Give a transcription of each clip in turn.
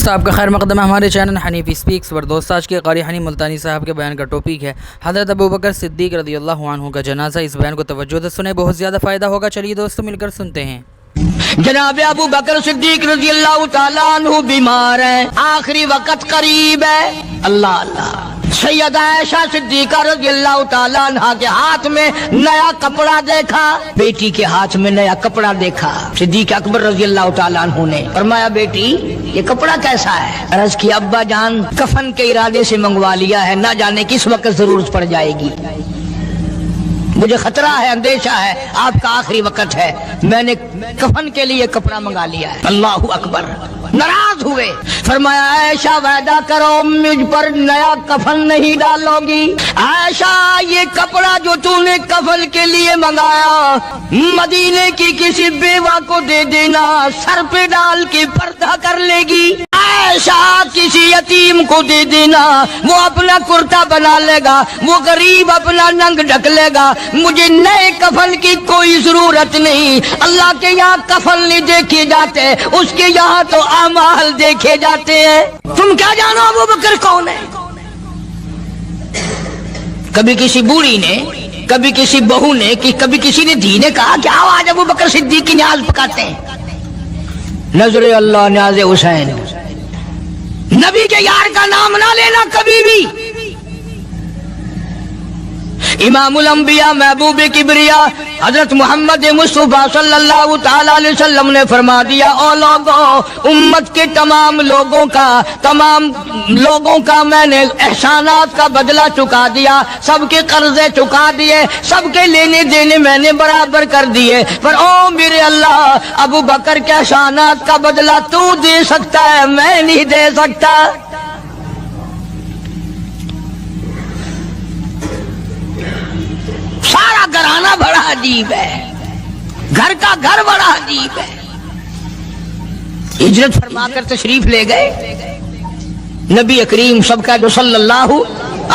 دوست آپ کا خیر مقدم ہے ہمارے چینل حنیفی سپیکس پر۔ دوست آج کے قاری حنی ملتانی صاحب کے بیان کا ٹاپک ہے حضرت ابوبکر صدیق رضی اللہ عنہ کا جنازہ۔ اس بیان کو توجہ سے سنیں، بہت زیادہ فائدہ ہوگا۔ چلیے دوستو مل کر سنتے ہیں۔ جناب ابو بکر صدیق رضی اللہ تعالیٰ عنہ بیمار ہیں، آخری وقت قریب ہے۔ اللہ اللہ۔ سیدہ عائشہ صدیقہ رضی اللہ تعالیٰ عنہ کے ہاتھ میں نیا کپڑا دیکھا، بیٹی کے ہاتھ میں نیا کپڑا دیکھا۔ صدیق اکبر رضی اللہ تعالیٰ عنہ نے فرمایا بیٹی یہ کپڑا کیسا ہے؟ عرض کی ابا جان کفن کے ارادے سے منگوا لیا ہے، نہ جانے کس وقت ضرورت پڑ جائے گی، مجھے خطرہ ہے، اندیشہ ہے، آپ کا آخری وقت ہے، میں نے کفن کے لیے کپڑا منگا لیا ہے۔ اللہ اکبر۔ ناراض ہوئے، فرمایا عائشہ وعدہ کرو مجھ پر نیا کفن نہیں ڈالو گی۔ عائشہ یہ کپڑا جو تو نے کفن کے لیے منگایا مدینے کی کسی بیوہ کو دے دینا، سر پہ ڈال کے پردہ کر لے گی۔ عائشہ کسی یتیم کو دے دینا، وہ اپنا کرتا بنا لے گا، وہ غریب اپنا ننگ ڈھک لے گا، مجھے نئے کفن کی کوئی ضرورت نہیں۔ اللہ کے یہاں کفن نہیں دیکھے جاتے، اس کے یہاں تو اعمال دیکھے جاتے ہیں۔ تم کیا جانو ابو بکر کون ہے؟ کبھی کسی بوڑھی نے، کبھی کسی بہو نے، کبھی کسی نے دھی نے کہا کہ آؤ آج ابو بکر صدیق کی نیاز پکاتے ہیں۔ نظر اللہ نیاز حسین، نبی کے یار کا نام نہ لینا کبھی بھی۔ امام الانبیاء محبوب کبریا حضرت محمد مصطفیٰ صلی اللہ تعالی علیہ وسلم نے فرما دیا، او لوگوں، امت کے تمام لوگوں کا میں نے احسانات کا بدلہ چکا دیا، سب کے قرضے چکا دیے، سب کے لینے دینے میں نے برابر کر دیے، پر او میرے اللہ ابو بکر کے احسانات کا بدلہ تو دے سکتا ہے، میں نہیں دے سکتا۔ سارا گھرانہ بڑا عجیب ہے، گھر کا گھر بڑا عجیب ہے۔ ہجرت فرما کر تشریف لے گئے، نبی کریم سب کا جو صلی اللہ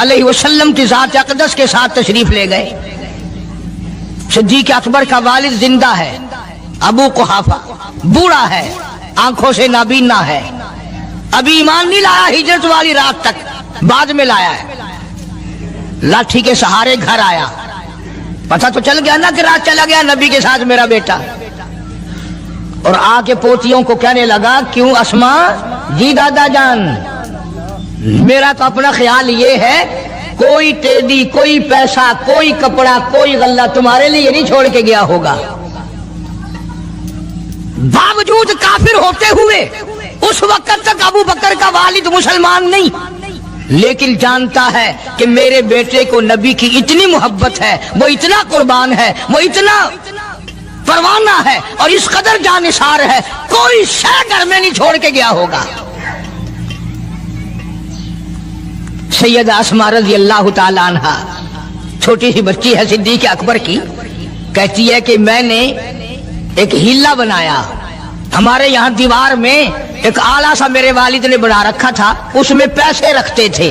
علیہ وسلم کی ذات اقدس کے ساتھ تشریف لے گئے۔ صدیق اکبر کا والد زندہ ہے، ابو قحافہ بوڑھا ہے، آنکھوں سے نابینا ہے، ابھی ایمان نہیں لایا ہجرت والی رات تک، بعد میں لایا ہے۔ لاٹھی کے سہارے گھر آیا، پتہ تو چل گیا نا کہ رات چلا گیا نبی کے ساتھ میرا بیٹا، اور آ کے پوتیوں کو کہنے لگا کیوں اسما جی دادا جان، میرا تو اپنا خیال یہ ہے کوئی ٹیڈی، کوئی پیسہ، کوئی کپڑا، کوئی غلہ تمہارے لیے نہیں چھوڑ کے گیا ہوگا۔ باوجود کافر ہوتے ہوئے اس وقت تک ابو بکر کا والد مسلمان نہیں، لیکن جانتا ہے کہ میرے بیٹے کو نبی کی اتنی محبت ہے، وہ اتنا قربان ہے، وہ اتنا پروانہ ہے اور اس قدر جانثار ہے، کوئی شے گھر میں نہیں چھوڑ کے گیا ہوگا۔ سیدہ اسماء رضی اللہ تعالی عنہ چھوٹی سی بچی ہے صدیق اکبر کی، کہتی ہے کہ میں نے ایک ہیلا بنایا، ہمارے یہاں دیوار میں ایک آلہ سا میرے والد نے بنا رکھا تھا، اس میں پیسے رکھتے تھے،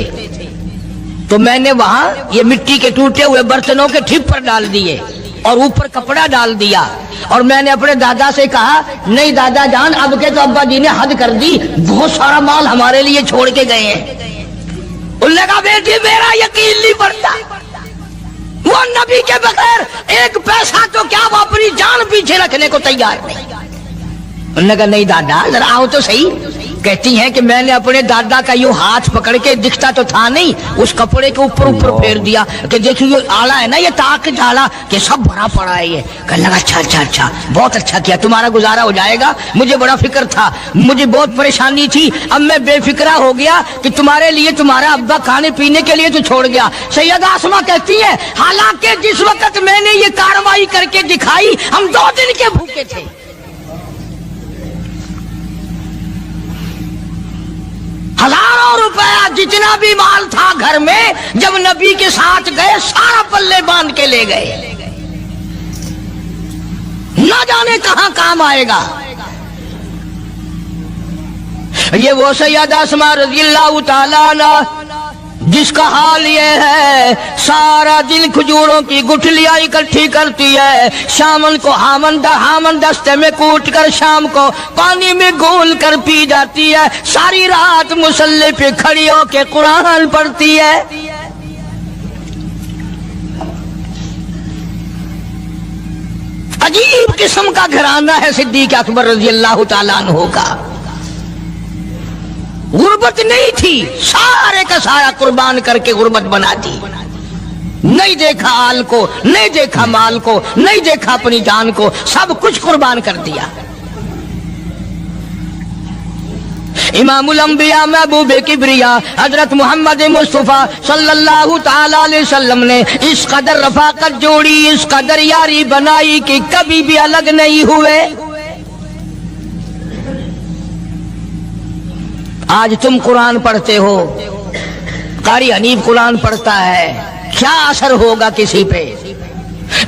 تو میں نے وہاں یہ مٹی کے ٹوٹے ہوئے برتنوں کے ٹھپ ڈال دیے اور اوپر کپڑا ڈال دیا، اور میں نے اپنے دادا سے کہا نہیں دادا جان اب کے تو ابا جی نے حد کر دی، بہت سارا مال ہمارے لیے چھوڑ کے گئے ہیں۔ انہوں نے کہا بیٹی میرا یقین نہیں پڑتا، وہ نبی کے بغیر ایک پیسہ تو کیا وہ اپنی جان پیچھے رکھنے کو تیار نہیں۔ انہوں نے کہا نہیں دادا ذرا آؤ تو صحیح۔ کہتی ہیں کہ میں نے اپنے دادا کا یوں ہاتھ پکڑ کے، دکھتا تو تھا نہیں، اس کپڑے کے اوپر پھیر دیا کہ دیکھو یہ آلہ ہے نا، یہ تاک ڈالا کہ سب بھرا پڑا ہے۔ یہ کہنے لگا اچھا بہت اچھا کیا، تمہارا گزارا ہو جائے گا، مجھے بڑا فکر تھا، مجھے بہت پریشانی تھی، اب میں بے فکرہ ہو گیا کہ تمہارے لیے تمہارا ابا کھانے پینے کے لیے تو چھوڑ گیا۔ سیدہ اسماء کہتی ہے حالانکہ جس وقت میں نے یہ کارروائی کر کے دکھائی ہم 2 دن کے بھوکے تھے۔ ہزاروں روپیہ جتنا بھی مال تھا گھر میں جب نبی کے ساتھ گئے سارا پلے باندھ کے لے گئے، نہ جانے کہاں کام آئے گا۔ یہ وہ سیدہ اسماء رضی اللہ تعالیٰ عنہ जिसका हाल ये है सारा दिन खजूरों की गुठलियां इकट्ठी करती है, शामन को हामन दस्ते में कूट कर शाम को पानी में घोल कर पी जाती है, सारी रात मुसल्ले पे खड़ी होकर कुरान पढ़ती है। अजीब किस्म का घराना है सिद्दीक अकबर रजी अल्लाह ताला अन्हु का। गुर्बत नहीं थी, सारे का सारा कुर्बान करके गुर्बत बना दी। नहीं देखा आल को, नहीं देखा माल को, नहीं देखा अपनी जान को, सब कुछ कुर्बान कर दिया। इमामुल अंबिया महबूब किबरिया हजरत मोहम्मद मुस्तफा सल्लल्लाहु ताला अलैहि वसल्लम ने इस कदर रफाकत जोड़ी, इस कदर यारी बनाई कि कभी भी अलग नहीं हुए। आज तुम कुरान पढ़ते हो, कारी हनीफ कुरान पढ़ता है, क्या असर होगा किसी पे?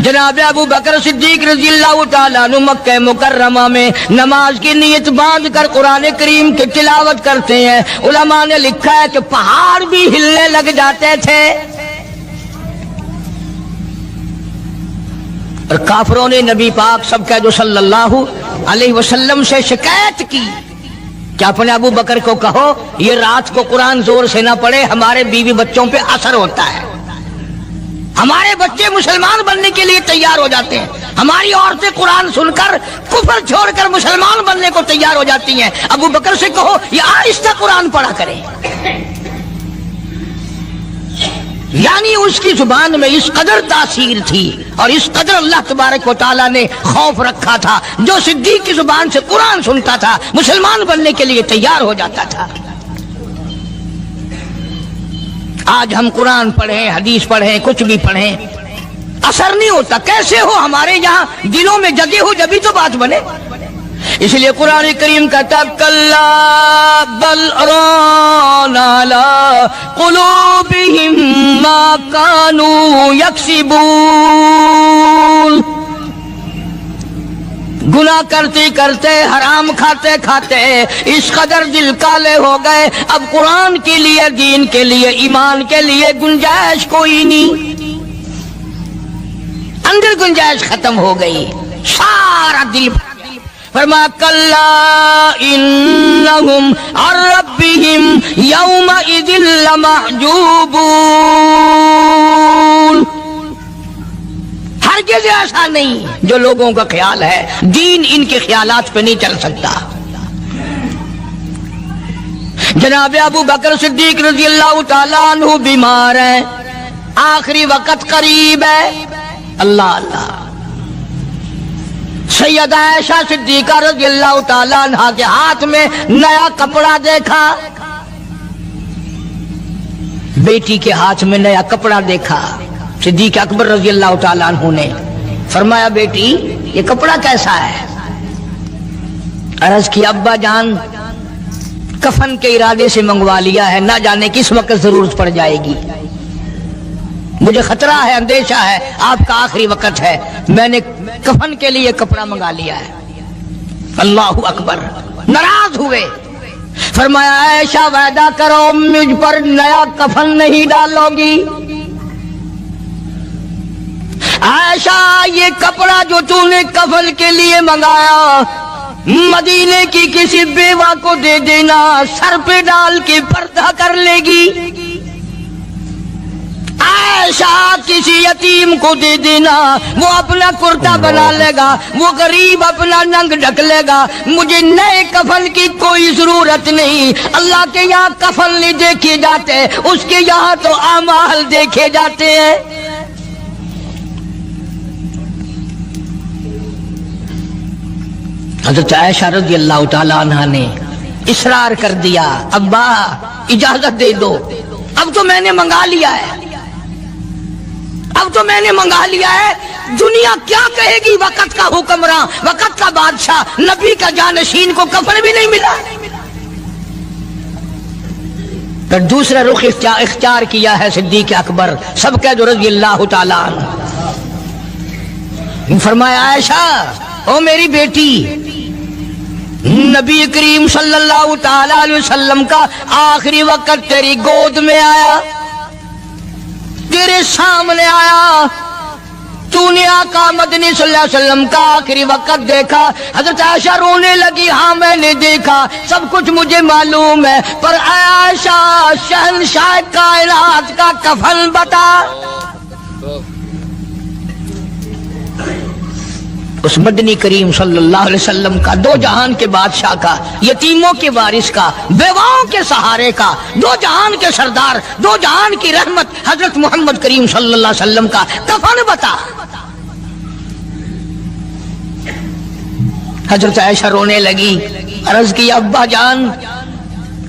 जनाब अबू बकर सिद्दीक रज़ियल्लाहु ताला अन्हु मक्का मुकर्रमा में नमाज की नीयत बांध कर कुरान करीम की तिलावत करते हैं। उलमा ने लिखा है कि पहाड़ भी हिलने लग जाते थे। और काफरों ने नबी पाक सबका जो सल्लल्लाहु अलैहि वसल्लम से शिकायत की कि अपने अबू बकर को कहो ये रात को कुरान जोर से ना पढ़े, हमारे बीवी बच्चों पे असर होता है, हमारे बच्चे मुसलमान बनने के लिए तैयार हो जाते हैं, हमारी औरतें कुरान सुनकर कुफर छोड़कर मुसलमान बनने को तैयार हो जाती हैं। अबू बकर से कहो ये आहिस्ता कुरान पढ़ा करे। यानी उसकी जुबान में इस कदर तासीर थी और इस कदर अल्लाह तबारक व तआला ने खौफ रखा था, जो सिद्दीक की जुबान से कुरान सुनता था मुसलमान बनने के लिए तैयार हो जाता था। आज हम कुरान पढ़ें, हदीस पढ़ें, कुछ भी पढ़ें, असर नहीं होता। कैसे हो? हमारे यहाँ दिलों में जगह हो जभी तो बात बने। इसलिए कुरान करीम कहता कल्ला बल रान अला कुलूबिहिम मा कानू यक्सिबून। गुनाह करते करते, हराम खाते खाते इस कदर दिल काले हो गए, अब कुरान के लिए, दीन के लिए, ईमान के लिए गुंजाइश कोई नहीं, अंदर गुंजाइश खत्म हो गई, सारा दिल। फरमा कल्ला इन्नहुम अन रब्बिहिम यौमइज़िन लमहजूबून। हरगिज़ ऐसा नहीं, जो लोगों का ख्याल है दीन इनके ख्यालात पे नहीं चल सकता। जनाब अबू बकर सिद्दीक रज़ियल्लाहु ताला अन्हु बीमार है, आखिरी वक्त करीब है। अल्लाह अल्लाह। सैयदा आयशा सिद्दीका रज़ियल्लाहु ताला अन्हा के हाथ में नया कपड़ा देखा, बेटी के हाथ में नया कपड़ा देखा। सिद्दीक अकबर रज़ियल्लाहु ताला अन्हु ने फरमाया बेटी ये कपड़ा कैसा है? अर्ज की अब्बा जान कफन के इरादे से मंगवा लिया है, ना जाने किस वक्त जरूरत पड़ जाएगी, मुझे खतरा है, अंदेशा है, आपका आखिरी वक्त है, मैंने कफन के लिए कपड़ा मंगा लिया है। अल्लाहु अकबर। नाराज हुए, फरमाया ऐशा वादा करो मुझ पर नया कफन नहीं डालोगी। ऐशा ये कपड़ा जो तूने कफन के लिए मंगाया मदीने की किसी बेवा को दे देना, सर पे डाल के पर्दा कर लेगी। ऐशा किसी यतीम को दे देना, वो अपना कुर्ता बना लेगा, वो गरीब अपना नंग ढक लेगा, मुझे नए कफन की कोई जरूरत नहीं। अल्लाह के यहाँ कफन नहीं देखे जाते, उसके यहाँ तो अमाल देखे जाते हैं। हज़रत आयशा रज़ियल्लाहु ताला अन्हा ने इसरार कर दिया, अब्बा इजाजत दे दो, अब तो मैंने मंगा लिया है, अब तो मैंने मंगा लिया है, दुनिया क्या कहेगी? वक़्त का हुक्मरान, वक़्त का बादशाह, नबी का जानशीन को कफन भी नहीं मिला। फिर दूसरा रुख इख्तियार किया है सिद्दीक अकबर सबका जो रज़ियल्लाहु ताला अन्हु। फरमाया आयशा ओ मेरी बेटी, नबी करीम सल्लल्लाहु ताला अलैहि वसल्लम का आखिरी वक्त तेरी गोद में आया, تیرے سامنے آیا، تو نے آقا مدنی صلی اللہ علیہ وسلم کا آخری وقت دیکھا۔ حضرت عائشہ رونے لگی، ہاں میں نے دیکھا، سب کچھ مجھے معلوم ہے، پر اے عائشہ شہنشاہ کائنات کا کفن بتا۔ اس مدنی کریم صلی اللہ علیہ وسلم کا، دو جہان کے بادشاہ کا، یتیموں کے وارث کا، بیواؤں کے سہارے کا، دو جہان کے سردار، دو جہان کی رحمت حضرت محمد کریم صلی اللہ علیہ وسلم کا کفن بتا۔ حضرت عائشہ رونے لگی، عرض کی ابا جان،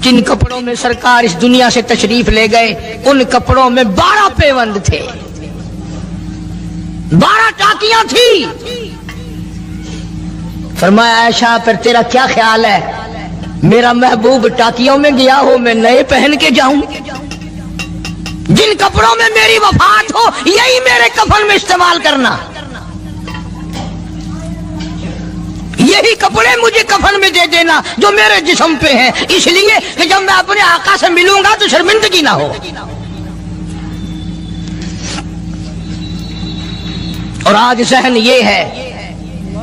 جن کپڑوں میں سرکار اس دنیا سے تشریف لے گئے ان کپڑوں میں 12 پیوند تھے، 12 ٹاکیاں تھی۔ فرمایا عائشہ پھر تیرا کیا خیال ہے، میرا محبوب ٹاکیوں میں گیا ہو، میں نئے پہن کے جاؤں؟ جن کپڑوں میں میری وفات ہو یہی میرے کفن میں استعمال کرنا، یہی کپڑے مجھے کفن میں دے دینا جو میرے جسم پہ ہیں، اس لیے کہ جب میں اپنے آقا سے ملوں گا تو شرمندگی نہ ہو۔ اور آج ذہن یہ ہے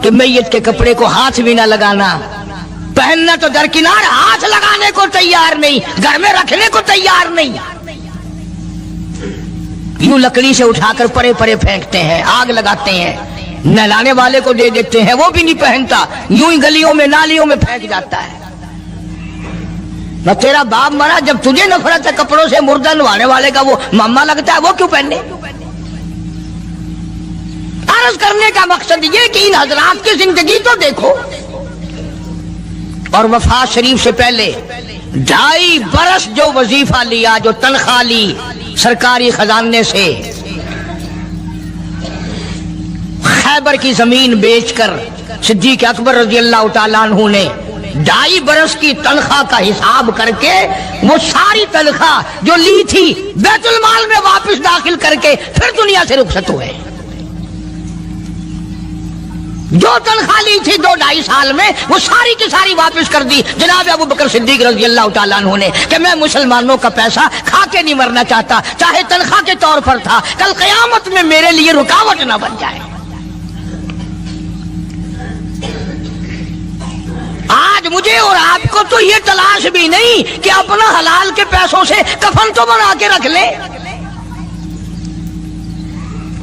کہ میت کے کپڑے کو ہاتھ بھی نہ لگانا، پہننا تو درکنار، ہاتھ لگانے کو تیار نہیں، گھر میں رکھنے کو تیار نہیں، یوں لکڑی سے اٹھا کر پرے پرے پھینکتے ہیں، آگ لگاتے ہیں، نہلانے والے کو دے دیتے ہیں، وہ بھی نہیں پہنتا، یوں ہی گلیوں میں نالیوں میں پھینک جاتا ہے۔ نہ تیرا باپ مرا، جب تجھے نفرت ہے کپڑوں سے، مردہ نوانے والے کا وہ ماما لگتا ہے، وہ کیوں پہنے؟ عرض کرنے کا مقصد یہ کہ ان حضرات کی زندگی تو دیکھو، اور وفات شریف سے پہلے 2.5 برس جو وظیفہ لیا، جو تنخواہ لی سرکاری خزانے سے، خیبر کی زمین بیچ کر صدیق اکبر رضی اللہ تعالیٰ عنہ نے 2.5 برس کی تنخواہ کا حساب کر کے وہ ساری تنخواہ جو لی تھی بیت المال میں واپس داخل کر کے پھر دنیا سے رخصت ہوئے۔ جو تنخواہ لی تھی 2-2.5 سال میں وہ ساری کی ساری واپس کر دی جناب ابو بکر صدیق رضی اللہ تعالیٰ عنہ نے، کہ میں مسلمانوں کا پیسہ کھا کے نہیں مرنا چاہتا، چاہے تنخواہ کے طور پر تھا، کل قیامت میں میرے لیے رکاوٹ نہ بن جائے۔ آج مجھے اور آپ کو تو یہ تلاش بھی نہیں کہ اپنا حلال کے پیسوں سے کفن تو بنا کے رکھ لیں۔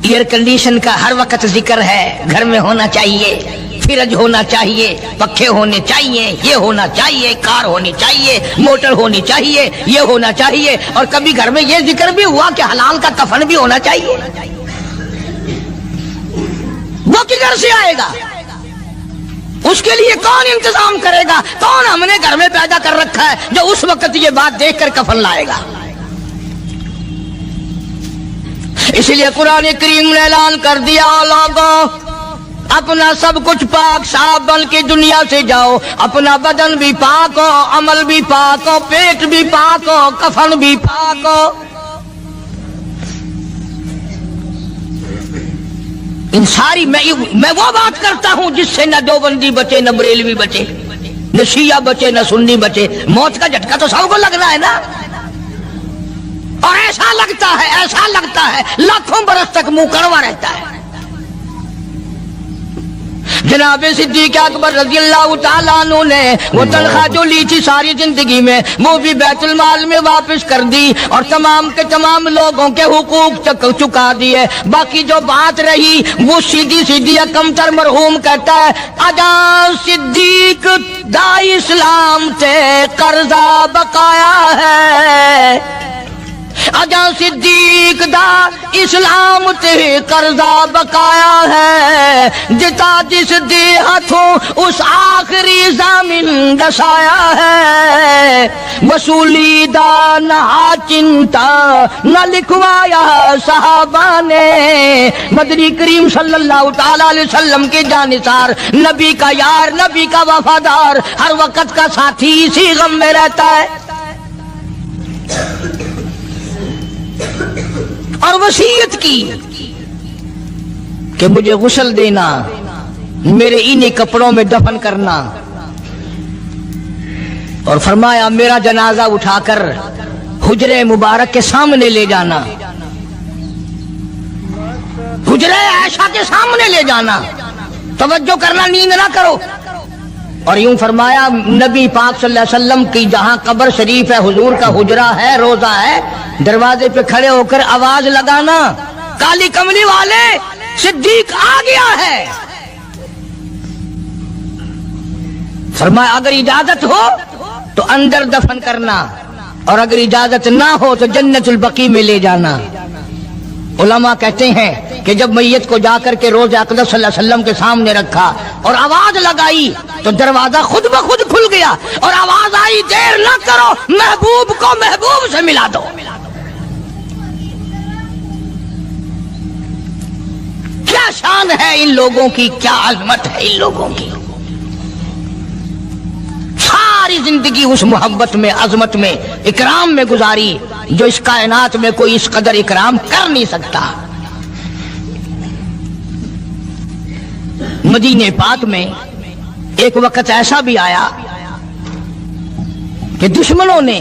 ایئر کنڈیشن کا ہر وقت ذکر ہے، گھر میں ہونا چاہیے، فریج ہونا چاہیے، پکھے ہونے چاہیے، یہ ہونا چاہیے، کار ہونی چاہیے، موٹر ہونی چاہیے، یہ ہونا چاہیے، اور کبھی گھر میں یہ ذکر بھی ہوا کہ حلال کا کفن بھی ہونا چاہیے۔ وہ کدھر سے آئے گا؟ اس کے لیے کون انتظام کرے گا؟ کون ہم نے گھر میں پیدا کر رکھا ہے جو اس وقت یہ بات دیکھ کر کفن لائے گا؟ اس لیے قرآن کریم نے اعلان کر دیا، لوگوں اپنا سب کچھ پاک صاف بن کے دنیا سے جاؤ، اپنا بدن بھی پاک ہو، عمل بھی پاک ہو، پیٹ بھی پاک ہو، کفن بھی پاک ہو۔ ان ساری میں وہ بات کرتا ہوں جس سے نہ دیوبندی بچے، نہ بریلوی بچے، نہ شیعہ بچے، نہ سنی بچے۔ موت کا جھٹکا تو سب کو لگنا ہے نا، اور ایسا لگتا ہے لاکھوں برس تک منہ کڑوا رہتا ہے۔ جناب صدیق اکبر رضی اللہ تعالیٰ عنہ نے وہ تنخواہ جو لی تھی ساری زندگی میں وہ بھی بیت المال میں واپس کر دی، اور تمام کے تمام لوگوں کے حقوق چکا دیے۔ باقی جو بات رہی وہ سیدھی کمتر مرحوم کہتا ہے، اجا صدیق دا اسلام تے قرضہ بقایا ہے، اجا صدیق دا اسلام تے قرضہ بقایا ہے، جتا جس دے ہاتھوں اس آخری زمین دسایا ہے، وصولی دا نہ چنتا نہ لکھوایا صحابہ نے۔ مدنی کریم صلی اللہ تعالی علیہ وسلم کے جانثار، نبی کا یار، نبی کا وفادار، ہر وقت کا ساتھی اسی غم میں رہتا ہے، اور وصیت کی کہ مجھے غسل دینا، میرے انہی کپڑوں میں دفن کرنا، اور فرمایا میرا جنازہ اٹھا کر حجرے مبارک کے سامنے لے جانا، हुजरे आयशा के सामने ले जाना, तवज्जो करना, नींद ना करो। और यूं फरमाया नबी पाक सल्लल्लाहु अलैहि वसल्लम की जहां कब्र शरीफ है, हुजूर का हुजरा है, रोजा है, दरवाजे पे खड़े होकर आवाज लगाना, काली कमली वाले सिद्दीक आ गया है। फरमाया अगर इजाजत हो तो अंदर दफन करना, और अगर इजाजत ना हो तो जन्नतुल बकी में ले जाना। उलमा कहते हैं कि जब मैयत को जाकर के रोज़े अक़दस सल्लल्लाहु अलैहि वसल्लम के सामने रखा और आवाज लगाई तो दरवाजा खुद ब खुद खुल गया और आवाज आई, देर न करो, महबूब को महबूब से मिला दो। क्या शान है इन लोगों की, क्या अजमत है इन लोगों की। सारी जिंदगी उस मोहब्बत में, अजमत में, इकराम में गुजारी जो इस कायनात में कोई इस कदर इकराम कर नहीं सकता। मदीने पाक में एक वक्त ऐसा भी आया कि दुश्मनों ने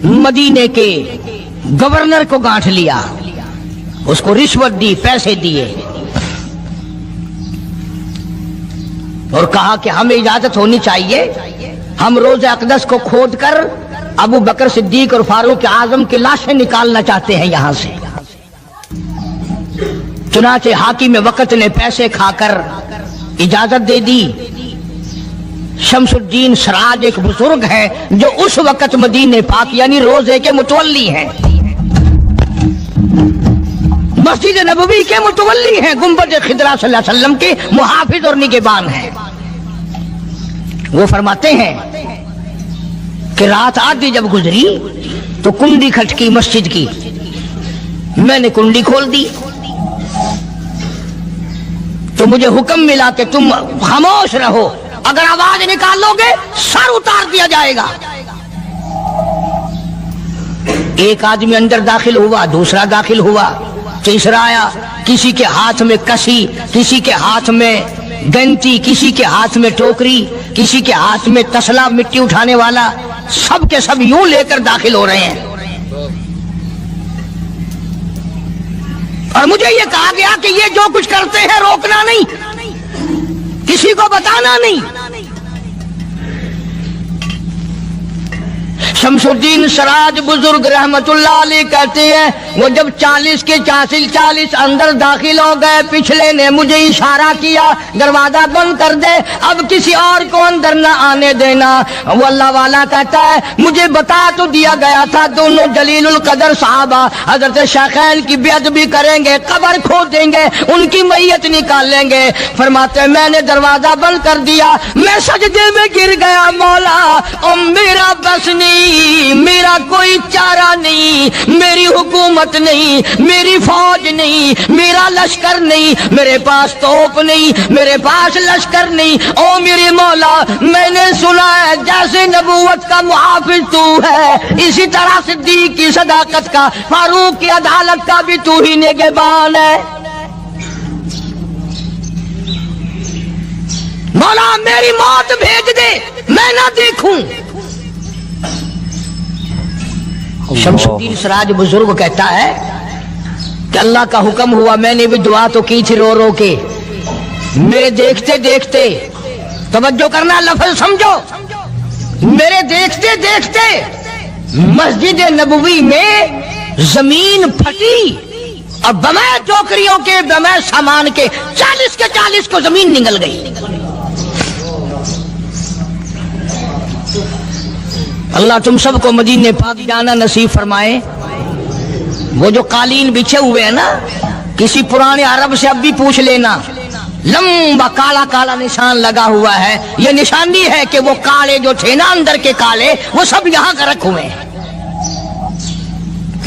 मदीने के गवर्नर को गांठ लिया, उसको रिश्वत दी, पैसे दिए और कहा कि हमें इजाजत होनी चाहिए, हम रोज़े अक़दस को खोद कर अबू बकर सिद्दीक और फारूक आजम की लाशें निकालना चाहते हैं यहां से। चुनाचे हाकिम वक्त ने पैसे खाकर इजाजत दे दी। शमसुद्दीन सराज एक बुजुर्ग है जो उस वक्त मदीने पाक यानी रोजे के मुतवल्ली हैं, मस्जिद नबवी के मुतवल्ली हैं, गुंबद खिदरा सल्लल्लाहु अलैहि वसल्लम के मुहाफिज और निगहबान हैं। वो फरमाते हैं कि रात आधी जब गुजरी तो कुंडी खटकी मस्जिद की, मैंने कुंडी खोल दी तो मुझे हुक्म मिला कि तुम खामोश रहो, अगर आवाज निकालोगे सर उतार दिया जाएगा। एक आदमी अंदर दाखिल हुआ, दूसरा दाखिल हुआ, तीसरा आया, किसी के हाथ में कसी, किसी के हाथ में गंती, किसी के हाथ में टोकरी, किसी के हाथ में तसला मिट्टी उठाने वाला, सब के सब यूं लेकर दाखिल हो रहे हैं। और मुझे ये कहा गया कि ये जो कुछ करते हैं रोकना नहीं, किसी को बताना नहीं। शमसुद्दीन सराज बुजुर्ग रहमतुल्लाह अलैह कहते हैं वो जब 40 के 40 अंदर दाखिल हो गए, पिछले ने मुझे इशारा किया दरवाजा बंद कर दे, अब किसी और को अंदर न आने देना। वो अल्लाह वाला कहता है मुझे बता तो दिया गया था दोनों जलीलुल कदर साहबा हजरत शेखैन की बेअदबी करेंगे, कब्र खोदेंगे, उनकी मैयत निकालेंगे। फरमाते मैंने दरवाजा बंद कर दिया, मैं सजदे में गिर गया, मौला ओ मेरा बस नहीं, मेरा कोई चारा नहीं, मेरी हुकूमत नहीं, मेरी फौज नहीं, मेरा लश्कर नहीं, मेरे पास तोप नहीं, मेरे पास लश्कर नहीं। ओ मेरे मौला मैंने सुना है जैसे नबूवत का मुहाफिज तू है, इसी तरह सिद्दीक की सदाकत का, फारूक की अदालत का भी तू ही निगहबान है। मौला मेरी मौत भेज दे, मैं ना देखूं। शमसुद्दीन सराज बुजुर्ग कहता है कि अल्लाह का हुक्म हुआ, मैंने भी दुआ तो की थी रो रो के, मेरे देखते देखते, तवज्जो करना लफ्ज समझो, मेरे देखते देखते मस्जिद नबवी में जमीन फटी और बमै टोकरियों के, बमै सामान के 40 के 40 को जमीन निगल गई। अल्लाह तुम सबको मदीने पाक जाना नसीब फरमाए। वो जो कालीन बिछे हुए हैं ना, किसी पुराने अरब से अब भी पूछ लेना, लंबा काला काला निशान लगा हुआ है, ये निशानी है कि वो काले जो थे ना अंदर के काले, वो सब यहाँ का रखे हुए हैं।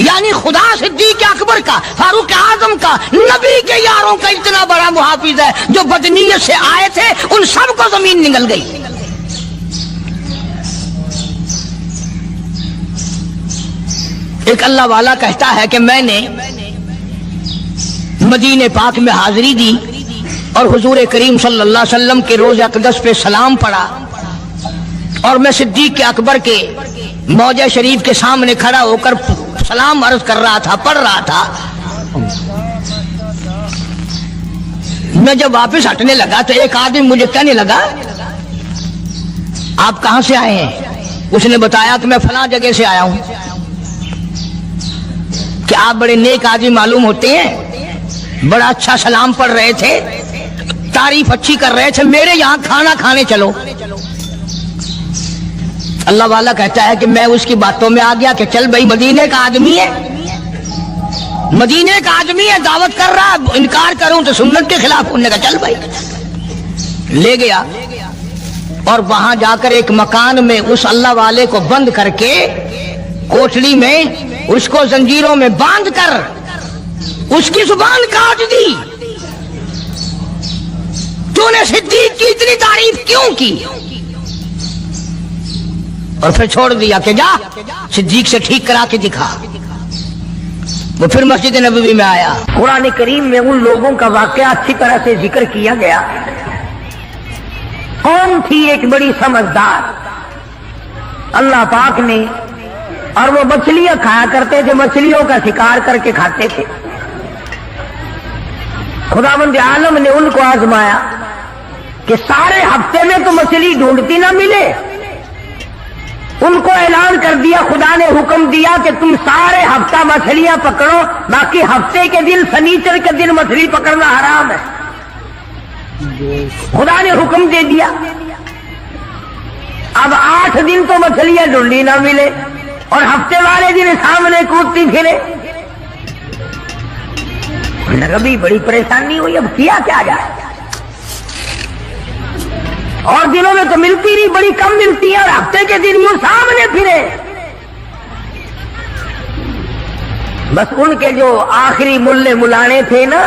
यानी खुदा सिद्दीक अकबर का, फारूक आजम का, नबी के यारों का इतना बड़ा मुहाफिज है, जो बदनीयत से आए थे उन सबको जमीन निगल गई। एक अल्लाह वाला कहता है कि मैंने मदीने पाक में हाजिरी दी और हुजूर करीम सल्लल्लाहु अलैहि वसल्लम के रोज़े अक़दस पे सलाम पढ़ा, और मैं सिद्दीक अकबर के मौजे शरीफ के सामने खड़ा होकर सलाम अर्ज कर रहा था, पढ़ रहा था। मैं जब वापस हटने लगा तो एक आदमी मुझे कहने लगा, आप कहां से आए हैं? उसने बताया कि मैं फलां जगह से आया हूं। कि आप बड़े नेक आदमी मालूम होते हैं, बड़ा अच्छा सलाम पढ़ रहे थे, तारीफ अच्छी कर रहे थे, मेरे यहां खाना खाने चलो। अल्लाह वाला कहता है कि मैं उसकी बातों में आ गया कि चल भाई, मदीने का आदमी है, मदीने का आदमी है, दावत कर रहा, इनकार करूं तो सुन्नत के खिलाफ। उन्होंने कहा चल भाई, ले गया और वहां जाकर एक मकान में उस अल्लाह वाले को बंद करके कोठरी में उसको जंजीरों में बांध कर उसकी जुबान काट दी। तूने सिद्दीक की इतनी तारीफ क्यों की? और फिर छोड़ दिया कि जा सिद्दीक से ठीक करा के दिखा। वो फिर मस्जिद नबवी में आया। कुरान करीम में उन लोगों का वाकया अच्छी तरह से जिक्र किया गया। कौन थी एक बड़ी समझदार, अल्लाह पाक ने, और वो मछलियां खाया करते थे, मछलियों का शिकार करके खाते थे। खुदावंद आलम ने उनको आजमाया कि सारे हफ्ते में तो मछली ढूंढती ना मिले। उनको ऐलान कर दिया, खुदा ने हुक्म दिया कि तुम सारे हफ्ता मछलियां पकड़ो, बाकी हफ्ते के दिन शनिचर के दिन मछली पकड़ना हराम है। खुदा ने हुक्म दे दिया। अब 8 दिन तो मछलियां ढूंढी ना मिले और हफ्ते वाले दिन सामने कूदती फिरे। कभी बड़ी परेशानी हुई, अब किया क्या जाए। और दिनों में तो मिलती नहीं, बड़ी कम मिलती है, और हफ्ते के दिन यूं सामने फिरे। बस उनके जो आखिरी मुल्ले मुलाने थे ना,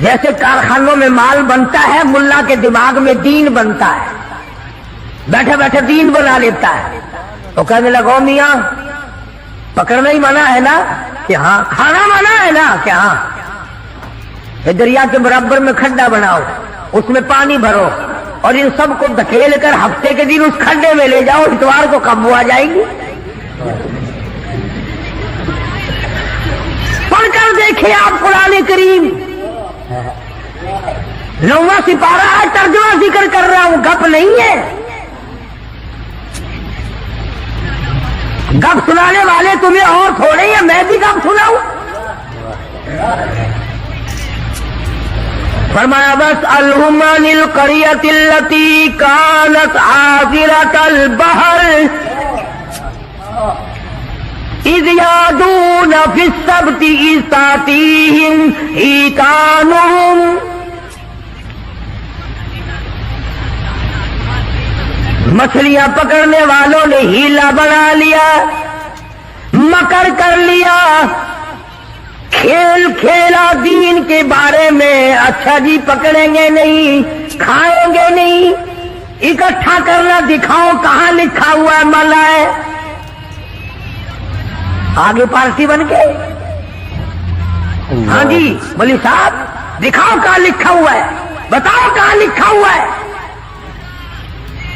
जैसे कारखानों में माल बनता है, मुल्ला के दिमाग में दीन बनता है, बैठे बैठे दीन बना लेता है। तो कहने लगा, मियां पकड़ना ही मना है ना? कि हाँ। खाना मना है ना? कि हाँ। दरिया के बराबर में खड्डा बनाओ, उसमें पानी भरो और इन सबको धकेल कर हफ्ते के दिन उस खड्डे में ले जाओ, इतवार को काबू आ जाएगी। पढ़कर देखे आप कुरान करीम, 9वां सिपारा है, तर्जुमा जिक्र कर रहा हूं, गप नहीं है। गप सुनाने वाले तुम्हें और थोड़े हैं, मैं भी गप सुनाऊं। फरमाया बस अलहुमानिल करियतिल्लती कानत आजिरतल बहर इज़ यादून फिस सबती इस्तातीहिम ईकानुहुम। मछलियां पकड़ने वालों ने हीला बना लिया, मकर कर लिया, खेल खेला दीन के बारे में। अच्छा जी, पकड़ेंगे नहीं, खाएंगे नहीं, इकट्ठा करना दिखाओ कहां लिखा हुआ है, मना है। आगे पार्टी बन के, हाँ जी बोली साहब दिखाओ कहां लिखा हुआ है, बताओ कहां लिखा हुआ है।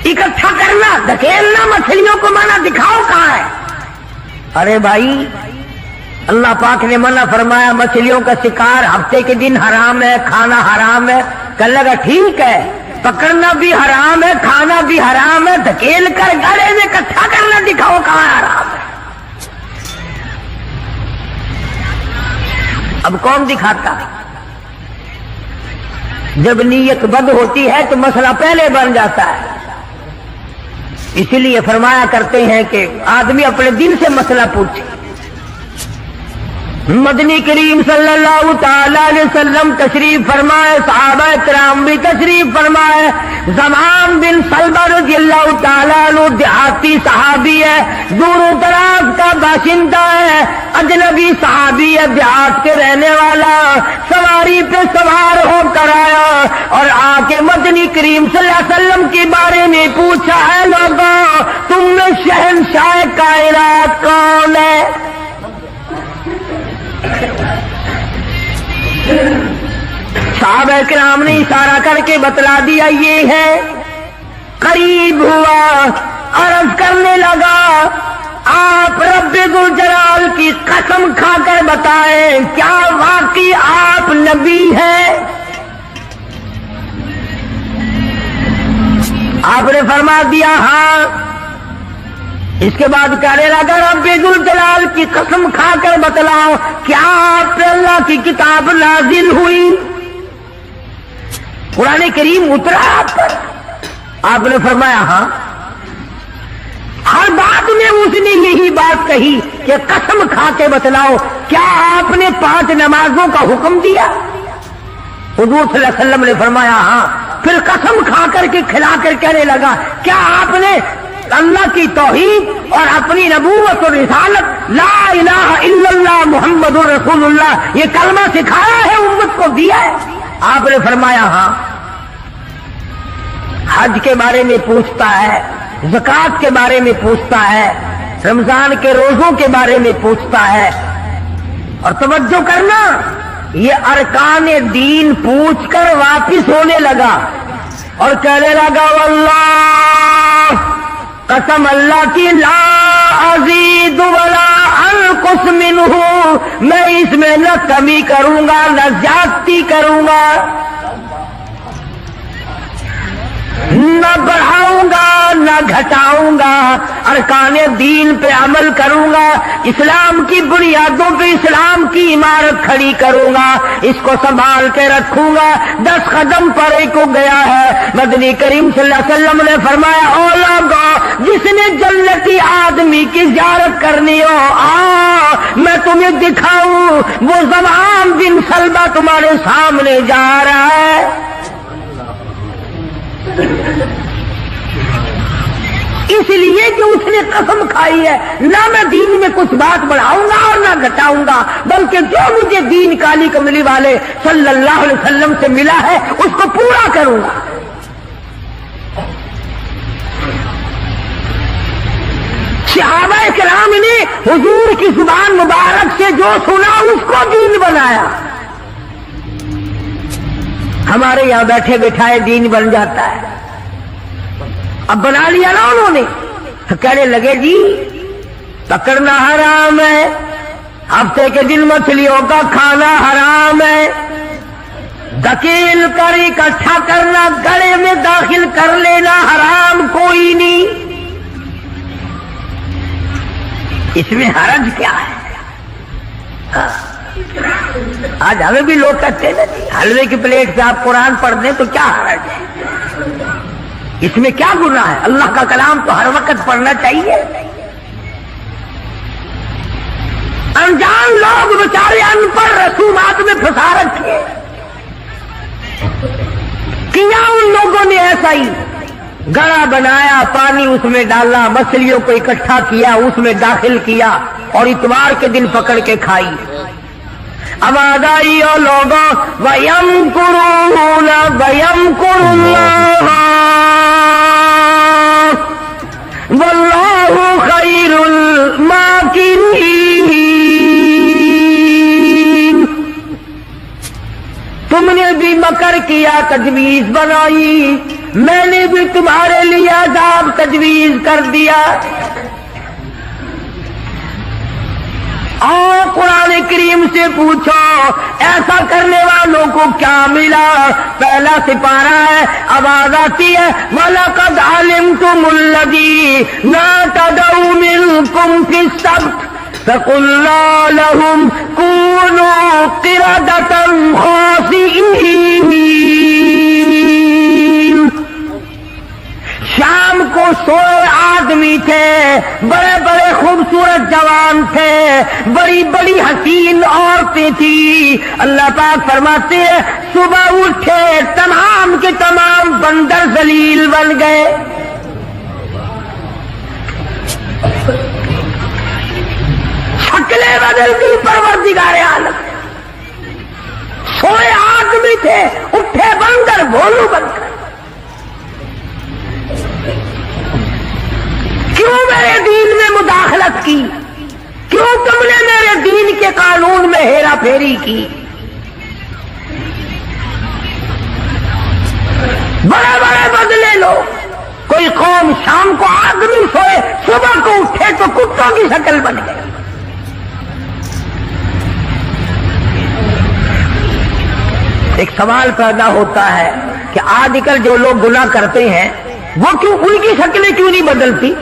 इकट्ठा करना, धकेलना मछलियों को मना, दिखाओ कहां है। अरे भाई, अल्लाह पाक ने मना फरमाया, मछलियों का शिकार हफ्ते के दिन हराम है, खाना हराम है। कहने लगा ठीक है, पकड़ना भी हराम है, खाना भी हराम है, धकेल कर गले में इकट्ठा करना दिखाओ कहां हराम है। अब कौन दिखाता? जब नीयत बद होती है तो मसला पहले बन जाता है। इसीलिए फरमाया करते हैं कि आदमी अपने दिल से मसला पूछे। मदनी करीम सल्लल्लाहु ताला अलैहि वसल्लम तशरीफ फरमाए, सहाबा किराम भी तशरीफ फरमाए। ज़मान बिन सलबा रज़ियल्लाहु ताला अन्हु देहाती सहाबी है, दूर दराज का बाशिंदा है, अजनबी सहाबी है, देहात के रहने वाला। सवारी पे सवार होकर आया और आके मदनी करीम सल्लल्लाहु अलैहि वसल्लम के बारे में पूछा, है लोगों तुम में शहंशाह कायनात कौन है? साहबा किराम ने इशारा करके बतला दिया, ये है। करीब हुआ, अर्ज करने लगा, आप रब्बे जुल जलाल की कसम खाकर बताएं क्या वाकई आप नबी हैं? आपने फरमा दिया हाँ। इसके बाद कहने लगा रब्बुल जलाल की कसम खाकर बतलाओ क्या आप पे अल्लाह की किताब नाजिल हुई, कुरान करीम उतरा आप पर? आपने फरमाया हाँ। हर बात में उसने यही बात कही कि कसम खा के बतलाओ क्या आपने 5 नमाजों का हुक्म दिया? हुजूर सल्लल्लाहु अलैहि वसल्लम ने फरमाया हाँ। फिर कसम खा करके खिला कर कहने लगा क्या आपने अल्लाह की तौहीद और अपनी नबूवत और रिसालत ला इलाहा इल्लल्लाह मुहम्मदुर रसूलुल्लाह ये कलमा सिखाया है, उम्मत को दिया है? आपने फरमाया हाँ। हज के बारे में पूछता है, ज़कात के बारे में पूछता है, रमजान के रोजों के बारे में पूछता है। और तवज्जो करना, ये अरकाने दीन पूछकर वापिस होने लगा और कहने लगा वल्लाह, कसम अल्लाह की, ला अज़ीद वला अनकुस मिन्हु, मैं इसमें न कमी करूंगा न ज्यादती करूंगा, न बढ़ाऊंगा न घटाऊंगा, अरकाने दीन पे अमल करूंगा, इस्लाम की बुनियादों पे इस्लाम की इमारत खड़ी करूंगा, इसको संभाल के रखूंगा। 10 कदम परे को गया है। मदनी करीम सल्लल्लाहु अलैहि वसल्लम ने फरमाया ओ लोगों, जिसने जन्नती आदमी की ज़ियारत करनी हो मैं तुम्हें दिखाऊं, वो ज़मान बिन सलबा तुम्हारे सामने जा रहा है। इसलिए कि उसने कसम खाई है ना मैं दीन में कुछ बात बढ़ाऊंगा और ना घटाऊंगा, बल्कि जो मुझे दीन काली कमली वाले सल्लल्लाहु अलैहि वसल्लम से मिला है उसको पूरा करूंगा। सहाबा किराम ने हुजूर की जुबान मुबारक से जो सुना उसको दीन बनाया। हमारे यहां बैठे बैठाए दीन बन जाता है। अब बना लिया ना उन्होंने, तो कहने लगे जी पकड़ना हराम है, हफ्ते के दिन मछलियों का खाना हराम है, धकेल कर इकट्ठा करना गले में दाखिल कर लेना हराम कोई नहीं। इसमें हरज क्या है? आज हमें भी लोग कहते हैं हलवे की प्लेट से आप कुरान पढ़ दें तो क्या हरज है, इसमें क्या गुनाह है? अल्लाह का कलाम तो हर वक्त पढ़ना चाहिए। अनजान लोग बेचारे अनपढ़ रसूमात में फंसा रखे किया उन लोगों ने ऐसा ही गड़ा बनाया, पानी उसमें डाला, मछलियों को इकट्ठा किया, उसमें दाखिल किया और इतवार के दिन पकड़ के खाई। अब आदाई और लोगों वयम कुरूना वयम कुरुल्लाह वल्लाहु खैरुल माकिरीन। तुमने भी मकर किया, तजवीज बनाई, मैंने भी तुम्हारे लिए अज़ाब तजवीज कर दिया। और कुरान करीम से पूछो ऐसा करने वालों को क्या मिला? पहला सिपारा है, आवाज आती है वलक़द अलिमतुमुल्लज़ी ला तदऊ मिनकुम फिस्सब्त फक़ुल्ना लहुम कूनू क़िरदतन ख़ासिईन। शाम को 100 आदमी थे, बड़े बड़े खूबसूरत जवान थे, बड़ी बड़ी हसीन औरतें थी। अल्लाह पाक फरमाते हैं सुबह उठे तमाम के तमाम बंदर जलील बन गए। शक्लें बदल गई परवरदिगार आलम। 100 आदमी थे, उठे बंदर भोलू बनकर। क्यों मेरे दीन में मुदाखलत की? क्यों तुमने मेरे दीन के कानून में हेरा फेरी की? बड़े बड़े बदले लो। कोई कौम शाम को आदमी सोए, सुबह को उठे तो कुत्तों की शक्ल बन गई। ایک سوال پیدا ہوتا ہے کہ آج کل جو لوگ گناہ کرتے ہیں وہ کیوں ان کی شکلیں کیوں نہیں بدلتی؟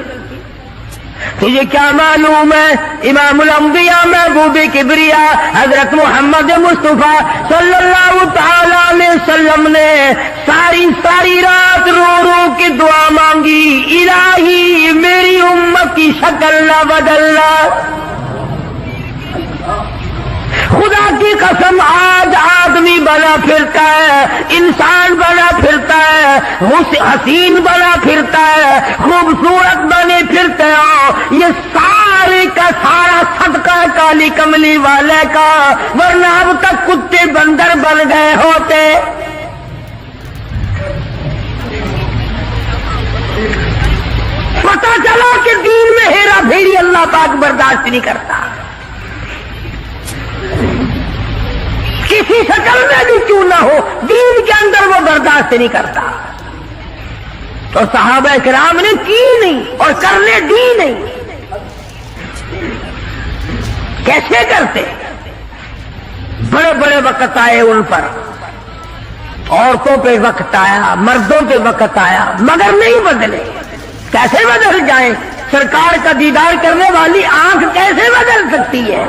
تجھے کیا معلوم ہے امام الانبیاء محبوب کبریا حضرت محمد مصطفیٰ صلی اللہ تعالی علیہ وسلم نے ساری رات رو رو کے دعا مانگی، الہی میری امت کی شکل نہ بدلنا۔ خدا کی قسم آج آدمی بنا پھرتا ہے، انسان بنا پھرتا ہے، حسین بنا پھرتا ہے، خوبصورت بنے پھرتے ہو، یہ سارے کا سارا صدقہ کالی کملی والے کا، ورنہ اب تک کتے بندر بن گئے ہوتے۔ پتہ چلا کہ دین میں ہیرا پھیری اللہ پاک برداشت نہیں کرتا، کسی شکل میں بھی کیوں نہ ہو، دین کے اندر وہ برداشت نہیں کرتا۔ تو صحابہ کرام نے کی نہیں اور کرنے دی نہیں۔ کیسے کرتے؟ بڑے بڑے وقت آئے ان پر، عورتوں پہ وقت آیا، مردوں پہ وقت آیا، مگر نہیں بدلے۔ کیسے بدل جائیں؟ سرکار کا دیدار کرنے والی آنکھ کیسے بدل سکتی ہے؟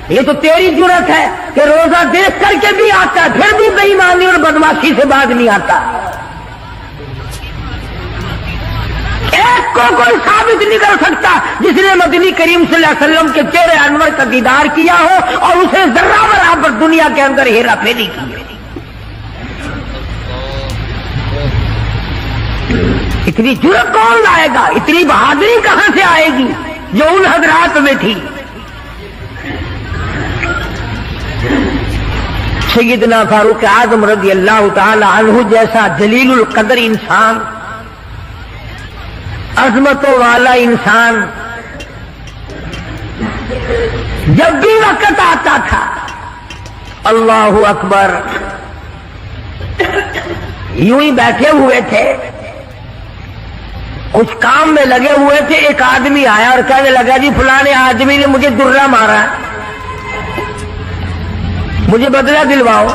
یہ تو تیری جرت ہے کہ روزہ دیکھ کر کے بھی آتا ہے، پھر بھی بے ایمانی اور بدماشی سے باز نہیں آتا۔ ایک کو کوئی ثابت نہیں کر سکتا جس نے مدنی کریم صلی اللہ علیہ وسلم کے چہرے انور کا دیدار کیا ہو اور اسے ذرہ برابر دنیا کے اندر ہیرا پھیری کی ہے۔ اتنی جرت کون لائے گا؟ اتنی بہادری کہاں سے آئے گی جو ان حضرات میں تھی؟ سیدنا فاروق اعظم رضی اللہ تعالی عنہ جیسا جلیل القدر انسان، عظمتوں والا انسان، جب بھی وقت آتا تھا اللہ اکبر، یوں ہی بیٹھے ہوئے تھے، کچھ کام میں لگے ہوئے تھے، ایک آدمی آیا اور کہنے لگا جی فلانے آدمی نے مجھے درہ مارا، مجھے بدلہ دلواؤ،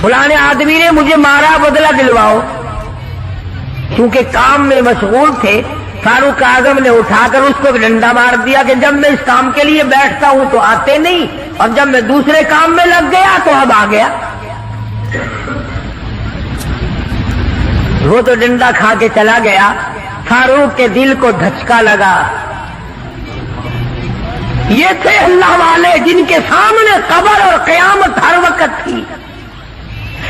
فلانے آدمی نے مجھے مارا، بدلہ دلواؤ۔ کیونکہ کام میں مشغول تھے، فاروق اعظم نے اٹھا کر اس کو ڈنڈا مار دیا کہ جب میں اس کام کے لیے بیٹھتا ہوں تو آتے نہیں، اور جب میں دوسرے کام میں لگ گیا تو اب آ گیا۔ وہ تو ڈنڈا کھا کے چلا گیا، فاروق کے دل کو دھچکا لگا۔ یہ تھے اللہ والے جن کے سامنے قبر اور قیامت ہر وقت تھی۔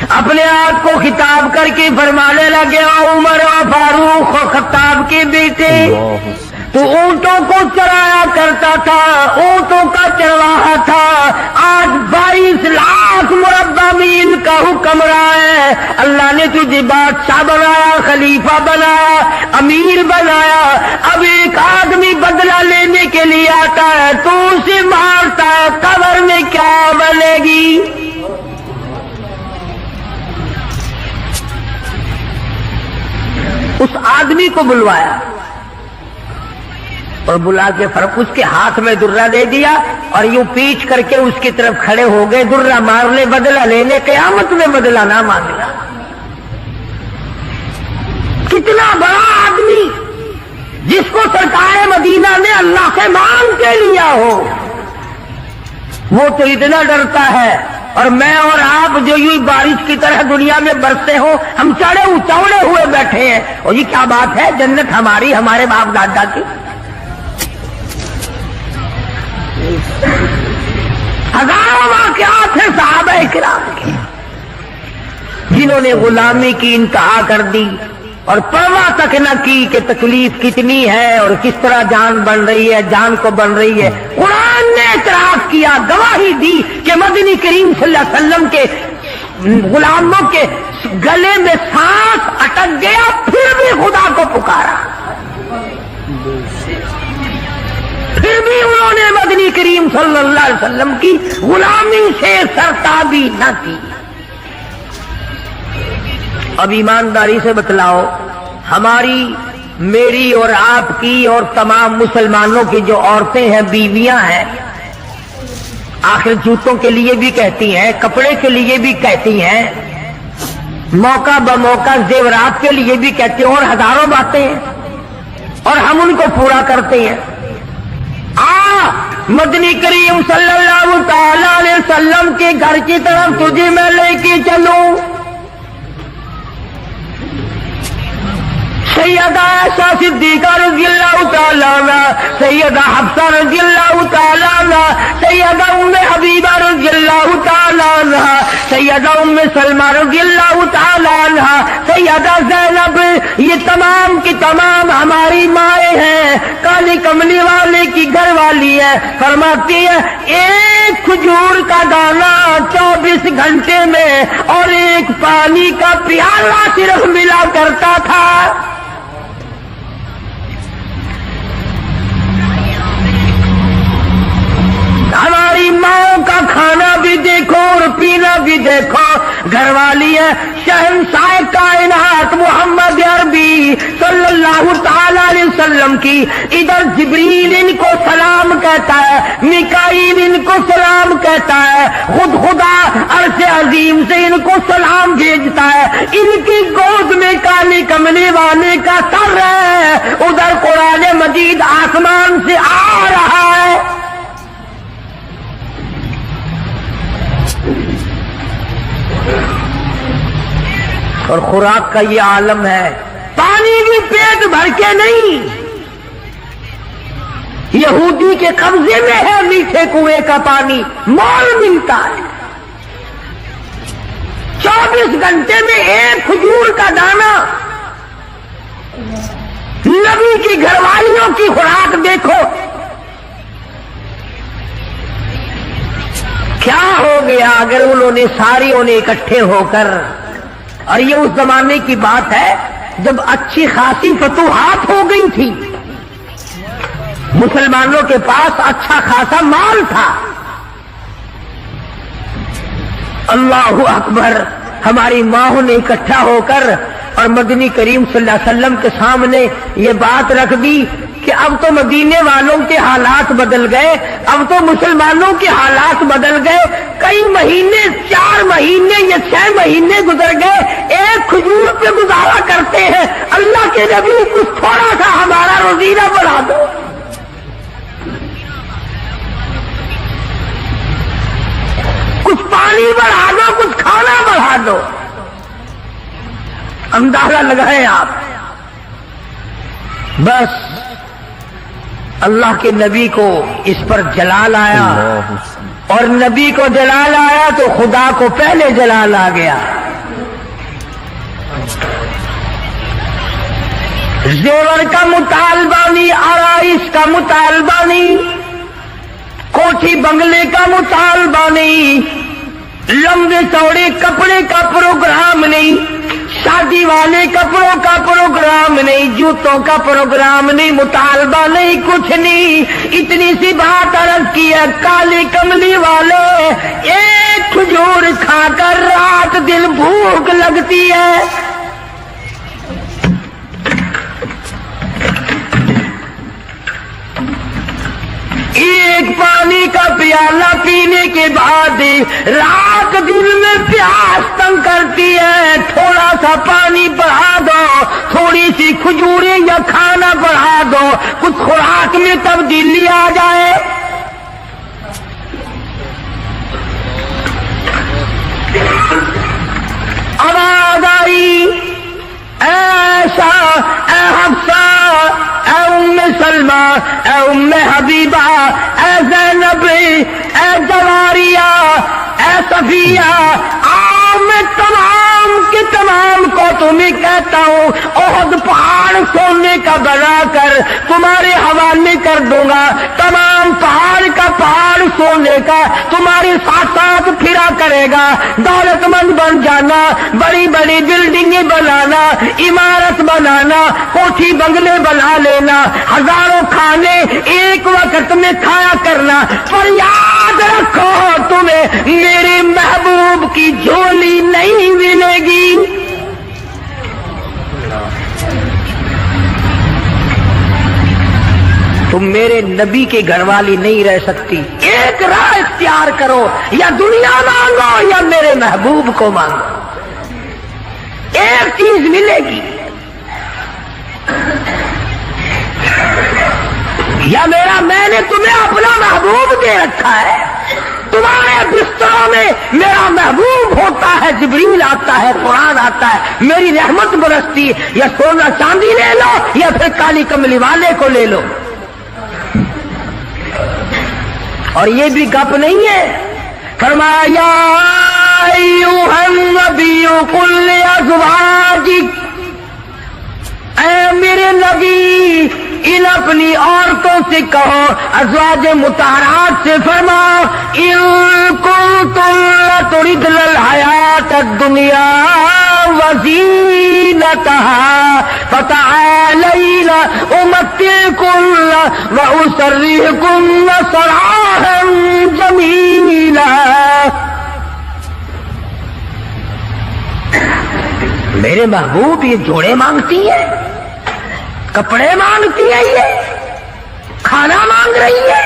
اپنے آپ کو خطاب کر کے فرمانے لگے، عمر و فاروق و خطاب کے بیٹے، تو اونٹوں کو چرایا کرتا تھا، اونٹوں کا چرواہا تھا، آج 22 لاکھ مربع میل کا حکمراں ہے۔ اللہ نے تجھے بادشاہ بنایا، خلیفہ بنایا، امیر بنایا، اب ایک آدمی بدلہ لینے کے لیے آتا ہے تو اسے مارتا ہے، قبر میں کیا بنے گی؟ اس آدمی کو بلوایا اور بلا کے فرق اس کے ہاتھ میں درہ دے دیا اور یوں پیچھ کر کے اس کی طرف کھڑے ہو گئے، درہ مارنے، بدلہ لینے، قیامت میں بدلہ نہ مانگنا۔ کتنا بڑا آدمی جس کو سرکار مدینہ نے اللہ سے مانگ کے لیا ہو، وہ تو اتنا ڈرتا ہے، اور میں اور آپ جو یوں بارش کی طرح دنیا میں برستے ہو، ہم چوڑے ہوئے بیٹھے ہیں، اور یہ کیا بات ہے؟ جنت ہماری، ہمارے باپ دادا کی۔ ہزاروں واقعات ہیں صحابہ کرام کے جنہوں نے غلامی کی انتہا کر دی اور پرواہ تک نہ کی کہ تکلیف کتنی ہے اور کس طرح جان بن رہی ہے، جان کو بن رہی ہے۔ قرآن نے اعتراف کیا، گواہی دی کہ مدنی کریم صلی اللہ علیہ وسلم کے غلاموں کے گلے میں سانس اٹک گیا، پھر بھی خدا کو پکارا، پھر بھی انہوں نے مدنی کریم صلی اللہ علیہ وسلم کی غلامی سے سرتابی نہ کی۔ اب ایمانداری سے بتلاؤ، ہماری، میری اور آپ کی اور تمام مسلمانوں کی جو عورتیں ہیں، بیویاں ہیں، आखिर जूतों के लिए भी कहती हैं, कपड़े के लिए भी कहती हैं, मौका बमौका जेवरात के लिए भी कहते हैं, और हजारों बातें हैं, और हम उनको पूरा करते हैं। मदनी करीम सल्लल्लाहु ताला अलैहि वसल्लम के घर की तरफ तुझे मैं लेके चलूं। सैयदा आयशा सिद्दीका रज़ियल्लाहु ताला अन्हा, सैयदा हफ्सा रज़ियल्लाहु ताला अन्हा, सैयदा उम्मे हबीबा रज़ियल्लाहु ताला अन्हा, सैयदा उम्मे सलमा रज़ियल्लाहु ताला अन्हा, सैयदा ज़ैनब, ये तमाम की तमाम हमारी माएँ हैं। काली कमली वाले की घर वाली है। फरमाती है एक खजूर का दाना 24 घंटे में और एक पानी का प्याला सिर्फ मिला करता था। हमारी माओ का खाना भी देखो और पीना भी देखो। घरवाली है शहंशाह कायनात मोहम्मद अरबी सल्लल्लाहु ताला अलैहि वसल्लम की। इधर जिब्रील इनको सलाम कहता है, मिकाईल इनको सलाम कहता है, खुद खुदा अर्श अजीम से इनको सलाम भेजता है। इनकी गोद में काली कमली वाले का सर है। उधर कुरान मजीद आसमान से आ रहा है। और खुराक का ये आलम है। पानी भी पेट भर के नहीं, यहूदी के कब्जे में है मीठे कुएं का पानी, मोल मिलता है। 24 घंटे में एक खजूर का दाना। नबी की घरवालियों की खुराक देखो। क्या हो गया अगर उन्होंने सारियों ने इकट्ठे होकर, और ये उस जमाने की बात है जब अच्छी खासी फतूहात हो गई थी, मुसलमानों के पास अच्छा खासा माल था। अल्लाहु अकबर। हमारी माओं ने इकट्ठा होकर और मदनी करीम सल्लल्लाहु अलैहि वसल्लम के सामने ये बात रख दी कि अब तो मदीने वालों के हालात बदल गए, अब तो मुसलमानों के हालात बदल गए। कई महीने, 4 महीने या 6 महीने गुजर गए, एक खजूर पे गुजारा करते हैं। अल्लाह के नबी कुछ थोड़ा सा हमारा रोजीना बढ़ा दो। कुछ पानी बढ़ा दो, कुछ खाना बढ़ा दो। अंदाजा लगाएं आप। बस अल्लाह के नबी को इस पर जलाल आया, और नबी को जलाल आया तो खुदा को पहले जलाल आ गया। जेवर का मुतालबा नहीं, आराइश का मुतालबा नहीं, कोठी बंगले का मुतालबा नहीं, लंबे चौड़े कपड़े का प्रोग्राम नहीं, शादी वाले कपड़ों का प्रोग्राम नहीं, जूतों का प्रोग्राम नहीं, मुतालबा नहीं, कुछ नहीं। इतनी सी बात अर्ज की है, काली कमली वाले एक खजूर खाकर रात दिन भूख लगती है। एक पानी का प्याला पीने के बाद रात दिन में प्यास तंग करती है। थोड़ा सा पानी बढ़ा दो, थोड़ी सी खजूरें या खाना बढ़ा दो, कुछ खुराक में तब्दीली आ जाए। आवाज आई, ऐसा ऐ हफ्सा, ऐ उम्मे सलमा, ऐ उम्मे हबीबा, ऐ ज़ैनब, ऐ जवारिया, ऐ सफिया, आओ मैं तमाम के तमाम को तुम्हें कहता हूँ, ओहद पहाड़ सोने का बनाकर तुम्हारे हवाले कर दूंगा। तमाम पहाड़ का पहाड़ सोने का तुम्हारे साथ साथ फिरा करेगा। दौलतमंद बन जाना, बड़ी बड़ी बिल्डिंगें बनाना, इमारत बनाना, कोठी बंगले बना लेना, हजारों खाने एक वक्त में खाया करना। पर याद रखो, तुम्हें मेरे महबूब की झोली नहीं मिलेगी। तुम मेरे नबी के घरवाली नहीं रह सकती। एक राह اختیار کرو، یا دنیا مانگو یا میرے محبوب کو مانگو، ایک چیز ملے گی، یا میں نے تمہیں اپنا محبوب دے رکھا ہے، تمہارے بستروں میں میرا محبوب ہوتا ہے، جبریل آتا ہے، قرآن آتا ہے، میری رحمت برستی، یا سونا چاندی لے لو یا پھر کالی کملی والے کو لے لو۔ اور یہ بھی گپ نہیں ہے، فرمایا یا ایھا النبی قل لازواجک، اے میرے نبی ان اپنی عورتوں سے کہو، ازواج مطہرات سے فرماؤ، ان کنتم لتردن الحیات الدنیا وزینتہا فتعالین امتعکن واسرحکن سراحا جمیلا۔ میرے محبوب یہ جوڑے مانگتی ہے، کپڑے مانگتی ہے، یہ کھانا مانگ رہی ہے،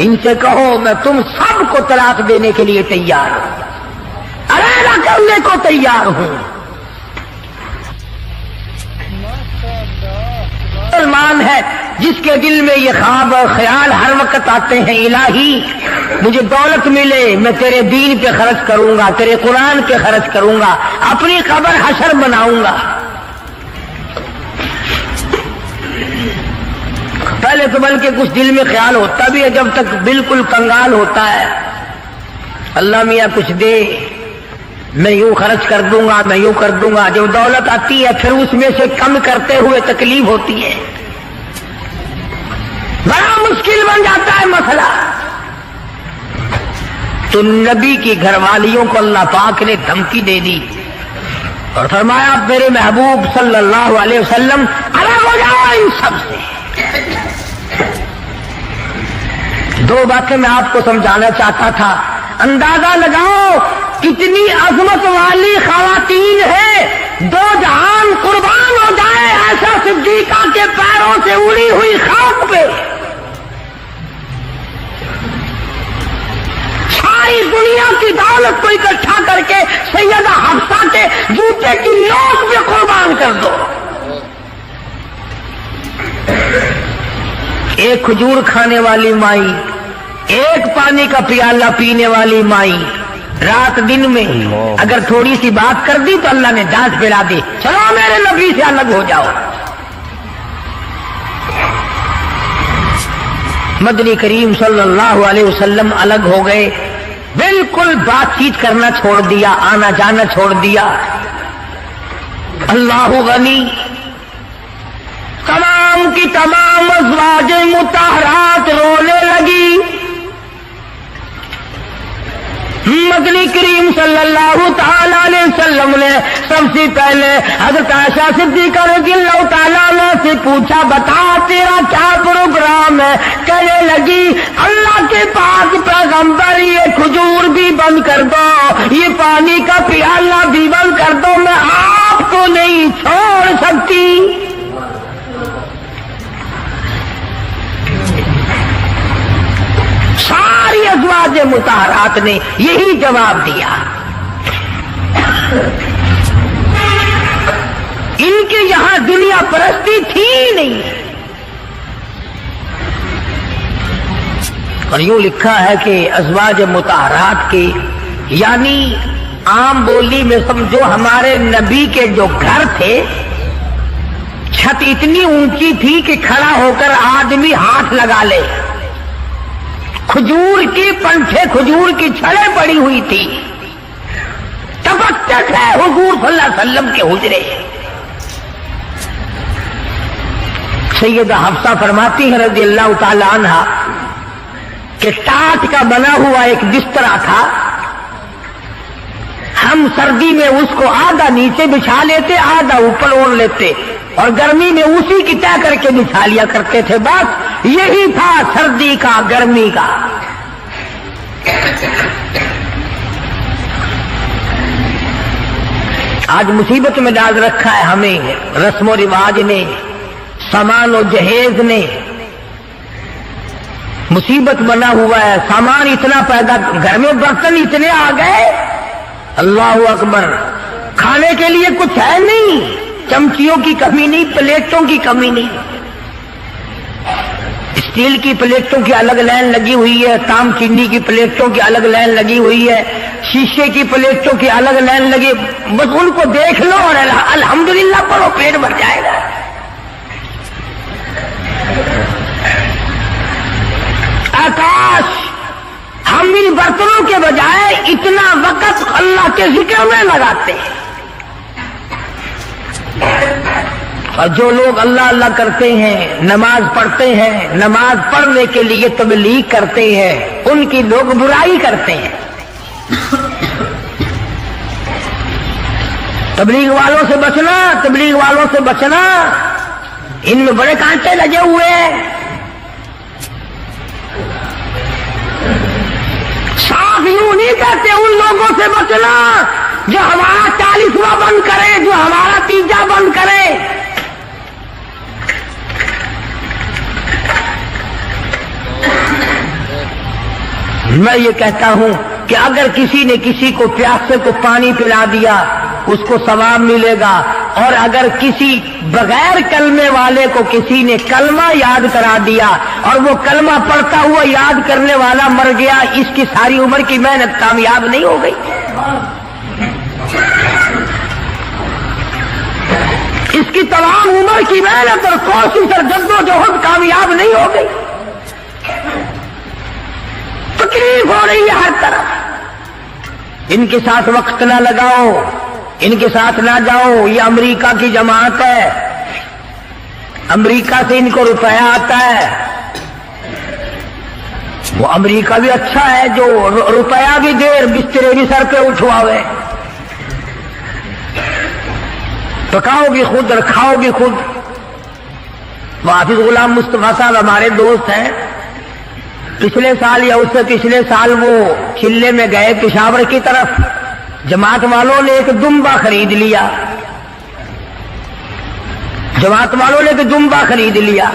ان سے کہو میں تم سب کو طلاق دینے کے لیے تیار ہوں، علیحدہ کرنے کو تیار ہوں۔ مسلمان ہے جس کے دل میں یہ خواب اور خیال ہر وقت آتے ہیں، الہی مجھے دولت ملے، میں تیرے دین پہ خرچ کروں گا، تیرے قرآن پہ خرچ کروں گا، اپنی قبر حشر بناؤں گا۔ پہلے تو بلکہ کچھ دل میں خیال ہوتا بھی ہے، جب تک بالکل کنگال ہوتا ہے، اللہ میاں کچھ دے، میں یوں خرچ کر دوں گا، میں یوں کر دوں گا۔ جب دولت آتی ہے پھر اس میں سے کم کرتے ہوئے تکلیف ہوتی ہے، بڑا مشکل بن جاتا ہے مسئلہ۔ تو نبی کی گھر والیوں کو اللہ پاک نے دھمکی دے دی اور فرمایا میرے محبوب صلی اللہ علیہ وسلم الگ ہو جاؤ ان سب سے۔ دو باتیں میں آپ کو سمجھانا چاہتا تھا، اندازہ لگاؤ کتنی عظمت والی خواتین ہیں، دو جہان قربان ہو جائے ایسا صدیقہ کے پیروں سے اڑی ہوئی خاک پہ، ساری دنیا کی دولت کو اکٹھا کر کے سیدہ حفصہ کے جوتے کی نوک پہ قربان کر دو۔ ایک کھجور کھانے والی مائی، ایک پانی کا پیالہ پینے والی مائی، رات دن میں اگر تھوڑی سی بات کر دی تو اللہ نے جانچ پھیلا دی، چلو میرے نبی سے الگ ہو جاؤ۔ مدنی کریم صلی اللہ علیہ وسلم الگ ہو گئے، بالکل بات چیت کرنا چھوڑ دیا، آنا جانا چھوڑ دیا۔ اللہ غنی، تمام کی تمام ازواج مطہرات رونے لگی۔ مدنی کریم صلی اللہ تعالی علیہ وسلم نے سب سے پہلے حضرت عائشہ صدیقہ رضی اللہ تعالیٰ عنہ سے پوچھا بتا تیرا کیا پروگرام ہے؟ کہنے لگی اللہ کے پاک پیغمبر یہ کھجور بھی بند کر دو، یہ پانی کا پیالہ بھی بند کر دو، میں آپ کو نہیں چھوڑ سکتی۔ ساری ازواج مطہرات نے یہی جواب دیا۔ ان کے یہاں دنیا پرستی تھی نہیں، اور یوں لکھا ہے کہ ازواج مطہرات کے یعنی عام بولی میں سمجھو ہمارے نبی کے جو گھر تھے، چھت اتنی اونچی تھی کہ کھڑا ہو کر آدمی ہاتھ لگا لے، کھجور کی پنچھے کھجور کی چھڑیں پڑی ہوئی تھی، تبکتک ہے حضور صلی اللہ علیہ وسلم کے حجرے۔ سیدہ حفصہ فرماتی ہے رضی اللہ تعالی عنہا کہ ٹاٹ کا بنا ہوا ایک بسترا تھا، ہم سردی میں اس کو آدھا نیچے بچھا لیتے، آدھا اوپر اوڑھ لیتے، اور گرمی میں اسی کی طے کر کے بچھا لیا کرتے تھے۔ بس یہی تھا سردی کا گرمی کا۔ آج مصیبت میں ڈال رکھا ہے ہمیں رسم و رواج نے، سامان و جہیز نے۔ मुसीबत बना हुआ है, सामान इतना पैदा, घर में बर्तन इतने आ गए, अल्लाह अकबर, खाने के लिए कुछ है नहीं, चमचियों की कमी नहीं, प्लेटों की कमी नहीं। स्टील की प्लेटों की अलग लाइन लगी हुई है, ताम चीनी की प्लेटों की अलग लाइन लगी हुई है, शीशे की प्लेटों की अलग लाइन लगी, बस उनको देख लो और अल्हम्दुलिल्लाह पढ़ो, पेट भर जाएगा। आकाश, हम इन बर्तनों के बजाय इतना वक्त अल्लाह के जिक्र में लगाते हैं, और जो लोग अल्लाह अल्लाह करते हैं, नमाज पढ़ते हैं, नमाज पढ़ने के लिए तबलीग करते हैं, उनकी लोग बुराई करते हैं। तबलीग वालों से बचना, तबलीग वालों से बचना, इनमें बड़े कांटे लगे हुए हैं। साफ यूं नहीं कहते, उन लोगों से बचना जो हमारा 40वां बंद करे, जो हमारा 30 बंद करे। मैं ये कहता हूं कि अगर किसी ने किसी को प्यासे को पानी पिला दिया उसको सवाब मिलेगा, और अगर किसी बगैर कलमे वाले को किसी ने कलमा याद करा दिया और वो कलमा पढ़ता हुआ याद करने वाला मर गया, इसकी सारी उम्र की मेहनत कामयाब नहीं हो गई, इसकी तमाम उम्र की मेहनत और कोशिश और जद्दोजहद कामयाब नहीं हो गई। तकलीफ हो रही है हर तरफ। इनके साथ वक्त ना लगाओ, इनके साथ ना जाओ, ये अमेरिका की जमात है, अमेरिका से इनको रुपया आता है। वो अमेरिका भी अच्छा है जो रुपया भी दे, बिस्तरे भी सर पे उठवावे, पकाओ भी खुद और खाओ भी खुद। हाफिज गुलाम मुस्तफा साहब हमारे दोस्त हैं, पिछले साल या उससे पिछले साल वो चिल्ले में गए पेशावर की तरफ, जमात वालों ने एक दुम्बा खरीद लिया, जमात वालों ने एक दुम्बा खरीद लिया,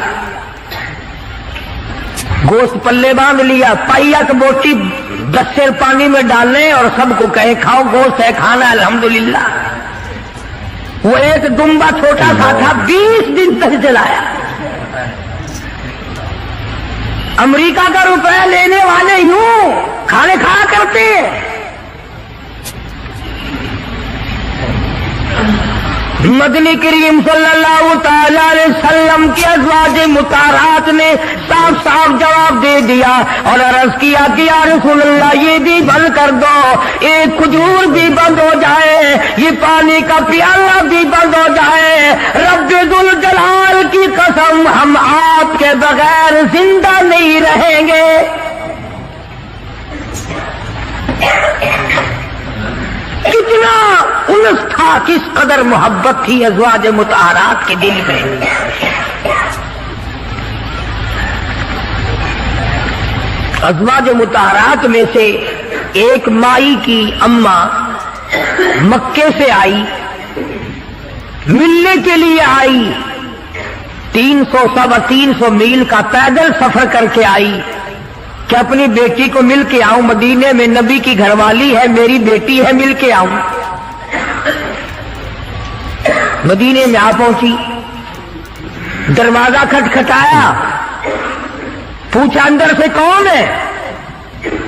गोश्त पल्ले बांध लिया, पाइया की बोटी 10 सेर पानी में डालने और सबको कहे खाओ, गोश्त है खाना अल्हम्दुलिल्लाह। वो एक दुम्बा छोटा सा था, 20 दिन तक चलाया। अमेरिका का रुपया लेने वाले यूं खाने खाया करते हैं। मदनी करीम सल्लल्लाहु ताला अलैहि वसल्लम की अज़वाज मुताहरात ने साफ साफ जवाब दे दिया और अर्ज किया कि या रसूल अल्लाह, ये भी बंद कर दो, एक खजूर भी बंद हो जाए, ये पानी का प्याला भी बंद हो जाए, रब्बे दुल जलाल की कसम, हम आपके बगैर जिंदा नहीं रहेंगे। कितना उलझ था, किस कदर मोहब्बत थी अज़वाज मुताहरात के दिल में। अज़वाज मुताहरात में से एक माई की अम्मा मक्के से आई, मिलने के लिए आई, 300-325 मील का पैदल सफर करके आई कि अपनी बेटी को मिल के आऊं, मदीने में नबी की घरवाली है, मेरी बेटी है, मिल के आऊं। मदीने में आ पहुंची, दरवाजा खटखटाया, पूछा अंदर से कौन है,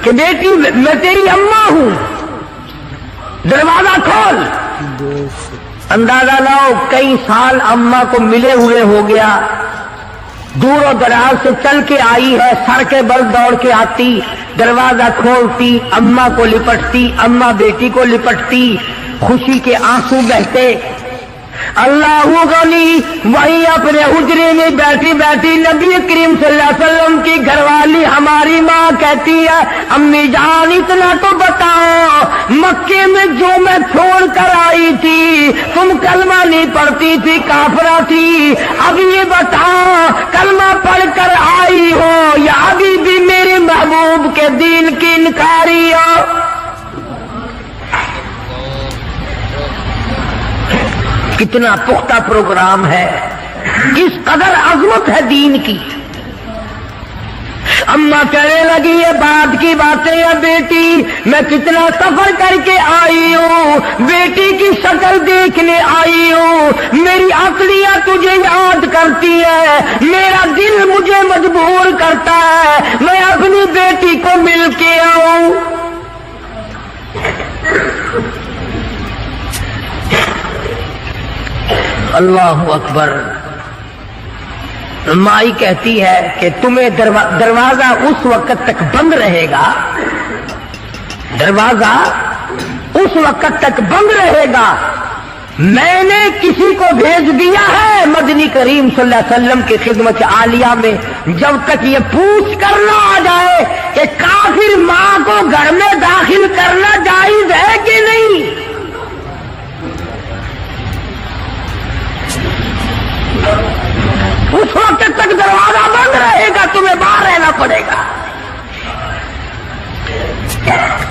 कि बेटी मैं तेरी अम्मा हूं, दरवाजा खोल। अंदाजा लाओ कई साल अम्मा को मिले हुए हो गया, दूर और दराज से चल के आई है, सर के बल दौड़ के आती, दरवाजा खोलती, अम्मा को लिपटती, अम्मा बेटी को लिपटती, खुशी के आंसू बहते। अल्लाह गनी वही अपने हुजरे में बैठी बैठी नबी करीम सल्लल्लाहु अलैहि वसल्लम की घरवाली हमारी माँ कहती है, अम्मी जान इतना तो बताओ, मक्के में जो मैं छोड़ कर आई थी, तुम कलमा नहीं पढ़ती थी, काफरा थी, अब ये बताओ कलमा पढ़ कर आई हो या अभी भी मेरे महबूब के दीन की इनकारी हो। कितना पुख्ता प्रोग्राम है, किस कदर अजमत है दीन की। अम्मा कहने लगी ये बात की बातें है बेटी, मैं कितना सफर करके आई हूँ, बेटी की शक्ल देखने आई हूँ, मेरी आंखियां तुझे याद करती है, मेरा दिल मुझे मजबूर करता है मैं अपनी बेटी को मिल के आऊं। अल्लाह अकबर। माई कहती है कि तुम्हें दरवाजा उस वक्त तक बंद रहेगा, दरवाजा उस वक्त तक बंद रहेगा, मैंने किसी को भेज दिया है मदनी करीम सल्लल्लाहु अलैहि वसल्लम की खिदमत आलिया में, जब तक ये पूछ करना आ जाए कि काफिर मां को घर में दाखिल करना जायज है कि नहीं। उस वक्त तक दरवाजा बंद रहेगा, तुम्हें बाहर रहना पड़ेगा।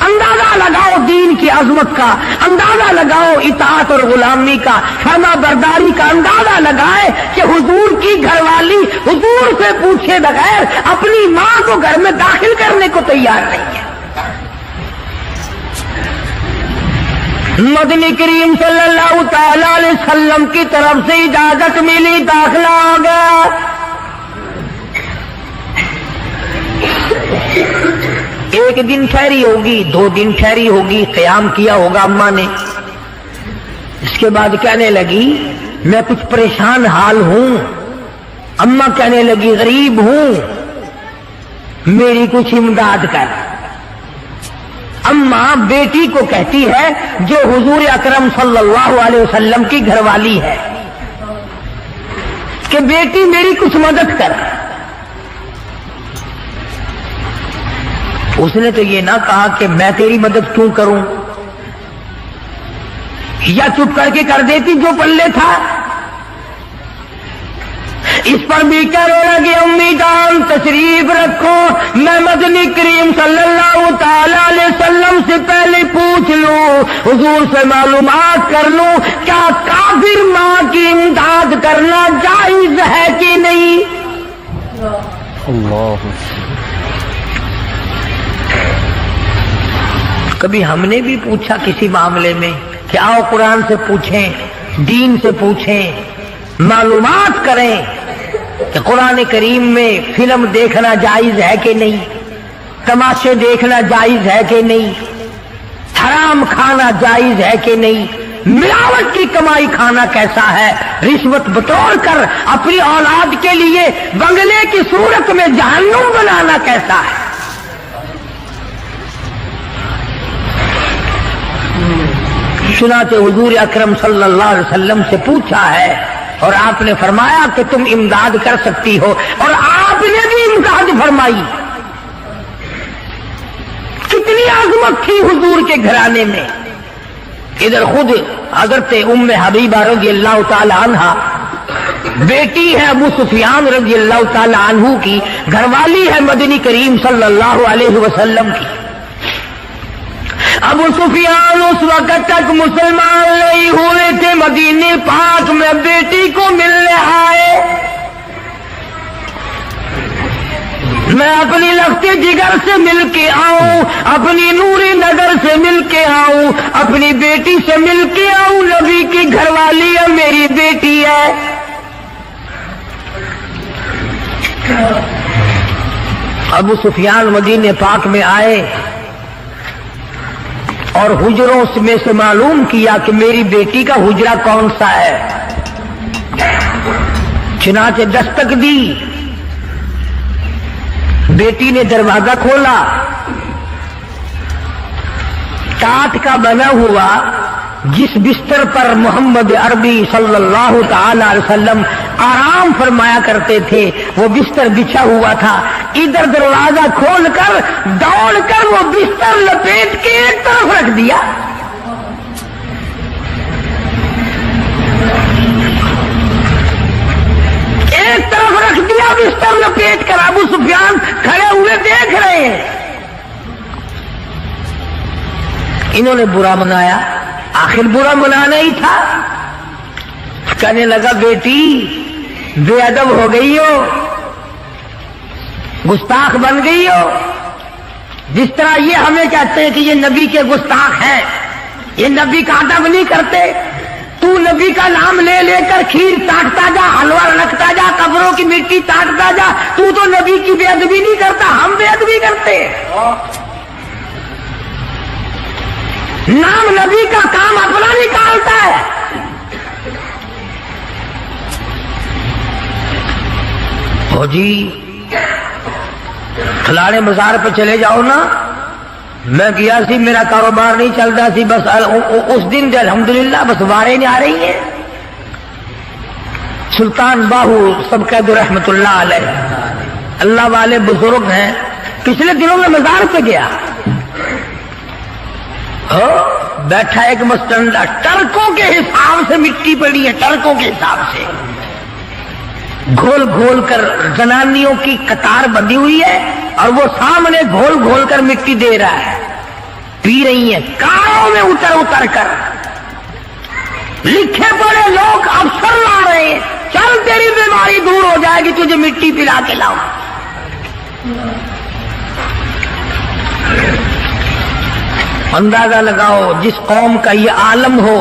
अंदाजा लगाओ दीन की अजमत का, अंदाजा लगाओ इताअत और गुलामी का, फरमा बरदारी का अंदाजा लगाए कि हुजूर की घरवाली हुजूर से पूछे बगैर अपनी मां को घर में दाखिल करने को तैयार नहीं है। मदनी करीम सल्लल्लाहु तआला अलैहि वसल्लम की तरफ से इजाजत मिली, दाखिला आ गया। एक दिन ठहरी होगी, 2 दिन ठहरी होगी, क़याम किया होगा अम्मा ने। इसके बाद कहने लगी मैं कुछ परेशान हाल हूं। अम्मा कहने लगी गरीब हूं, मेरी कुछ इमदाद कर। अम्मा बेटी को कहती है जो हुजूर अकरम सल्लल्लाहु अलैहि वसल्लम की घरवाली है कि बेटी मेरी कुछ मदद कर। उसने तो ये ना कहा कि मैं तेरी मदद क्यों करूं, या चुप करके कर देती जो पल्ले था। इस पर भी करो लगे अम्मी जान तशरीफ रखो, मैं मदनी करीम सल्लल्लाहु तआला अलैहि वसल्लम से पहले पूछ लूं, हुजूर से मालूमात कर लूं क्या काफिर मां की इमदाद करना जायज है कि नहीं। अल्लाह। कभी हमने भी पूछा किसी मामले में कि आओ कुरान से पूछें, दीन से पूछें, मालूमात करें कि कुरान करीम में फिल्म देखना जायज है कि नहीं, तमाशे देखना जायज है कि नहीं, हराम खाना जायज है कि नहीं, मिलावट की कमाई खाना कैसा है, रिश्वत बटोर कर अपनी औलाद के लिए बंगले की सूरत में जहन्नुम बनाना कैसा है। सुनाते हुजूर अकरम सल्लल्लाहु अलैहि वसल्लम से पूछा है और आपने फरमाया कि तुम इमदाद कर सकती हो, और आपने भी इमदाद फरमाई। कितनी आजमत थी हुजूर के घराने में। इधर खुद हजरत उम्मे हबीबा रज़ियल्लाहु ताला अन्हा बेटी है अबू सुफियान रज़ियल्लाहु ताला अन्हु की, घरवाली है मदनी करीम सल्लल्लाहु अलैहि वसल्लम की। अबू सुफियान उस वक्त तक मुसलमान नहीं हुए थे, मदीने पाक में बेटी को मिलने आए। मैं अपनी लफ्ते जिगर से मिल के आऊं, अपनी नूरी नगर से मिल के आऊं, अपनी बेटी से मिल के आऊं, नबी की घरवाली है, मेरी बेटी है। अबू सुफियान मदीने पाक में आए और हुजरों में से मालूम किया कि मेरी बेटी का हुजरा कौन सा है। चुनाचे दस्तक दी, बेटी ने दरवाजा खोला। टाट का बना हुआ जिस बिस्तर पर मोहम्मद अरबी सल्लल्लाहु ताला अलैहि वसल्लम आराम फरमाया करते थे वो बिस्तर बिछा हुआ था। इधर दरवाजा खोलकर दौड़कर वो बिस्तर लपेट के एक तरफ रख दिया। एक तरफ रख दिया बिस्तर लपेट कर। अबू सुफियान खड़े हुए देख रहे हैं। इन्होंने बुरा मनाया, आखिर बुरा मनाना ही था। कहने लगा बेटी बेअदब हो गई हो, गुस्ताख बन गई हो। जिस तरह ये हमें कहते हैं कि ये नबी के गुस्ताख हैं, ये नबी का अदब नहीं करते। तू नबी का नाम ले लेकर खीर चाटता जा, हलवा रखता जा, कब्रों की मिट्टी चाटता जा, तू तो नबी की बेअदबी नहीं करता, हम बेअदबी करते। नाम नबी का काम अपना निकालता है। हो जी, फलाने बाजार पे चले जाओ ना, मैं गया सी, मेरा कारोबार नहीं चलता सी, बस उस दिन अल्हम्दुलिल्लाह बस वारें नहीं आ रही है। सुल्तान बाहू सबका रहमतुल्लाह अलैह, अल्लाह वाले बुजुर्ग हैं। पिछले दिनों में मजार पे गया, हो बैठा एक मस्तंडा, टरकों के हिसाब से मिट्टी पड़ी है, टरकों के हिसाब से घोल घोल कर जनानियों की कतार बंधी हुई है, और वो सामने घोल घोल कर मिट्टी दे रहा है, पी रही है कारों में उतर उतर कर। लिखे पड़े लोग अफसर ला रहे हैं, चल तेरी बीमारी दूर हो जाएगी, तुझे मिट्टी पिला के लाओ। अंदाजा लगाओ, जिस कौम का ये आलम हो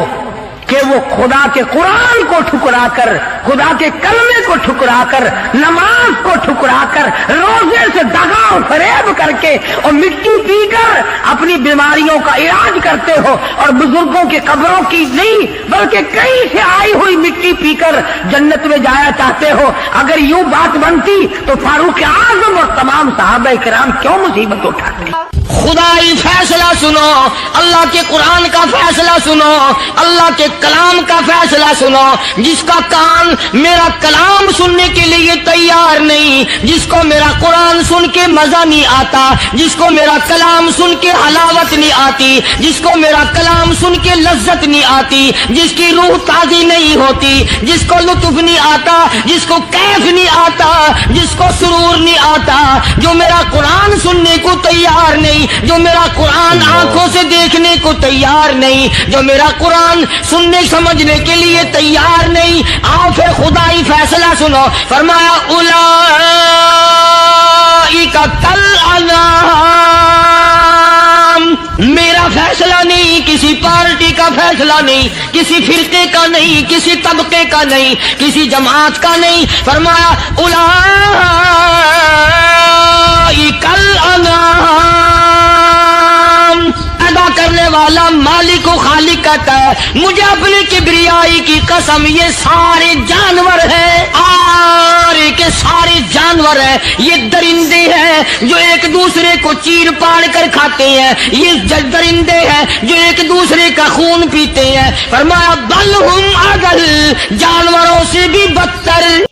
कि वो खुदा के कुरान को ठुकरा कर, खुदा के कलमे को ठुकरा कर, नमाज को ठुकरा कर, रोजे से दगा और फरेब करके और मिट्टी पीकर अपनी बीमारियों का इलाज करते हो, और बुजुर्गों के कब्रों की नहीं बल्कि कहीं से आई हुई मिट्टी पीकर जन्नत में जाया चाहते हो। अगर यूं बात बनती तो फारूक आजम और तमाम सहाबा इकराम क्यों मुसीबत उठाते। खुदाई फैसला सुनो, अल्लाह के कुरान का फैसला सुनो, अल्लाह के कलाम का फैसला सुनो। जिसका कान मेरा कलाम सुनने के लिए तैयार नहीं, जिसको मेरा कुरान सुन के मजा नहीं आता, जिसको मेरा कलाम सुन के हलावत नहीं आती, जिसको मेरा कलाम सुन के लज्जत नहीं आती, जिसकी रूह ताजी नहीं होती, जिसको लुत्फ नहीं आता, जिसको कैफ नहीं आता, जिसको सुरूर नहीं आता, जो मेरा कुरान सुनने को तैयार नहीं, जो मेरा कुरान आंखों से देखने को तैयार नहीं, जो मेरा कुरान सुनने समझने के लिए तैयार नहीं, आओ फिर खुदाई फैसला सुनो। फरमाया उलाइका कल अनाम, मेरा फैसला नहीं, किसी पार्टी का फैसला नहीं, किसी फिरके का नहीं, किसी तबके का नहीं, किसी जमात का नहीं। फरमाया उलाइका कल अनाम, अदा करने वाला मालिक को खालिक कहता है, मुझे अपनी किबरियाई की कसम, ये सारे जानवर हैं, सारे के सारे जानवर हैं, ये दरिंदे हैं जो एक दूसरे को चीर पाड़ कर खाते हैं, ये दरिंदे हैं जो एक दूसरे का खून पीते हैं। फरमाया बल हुम अगल, जानवरों से भी बदतर,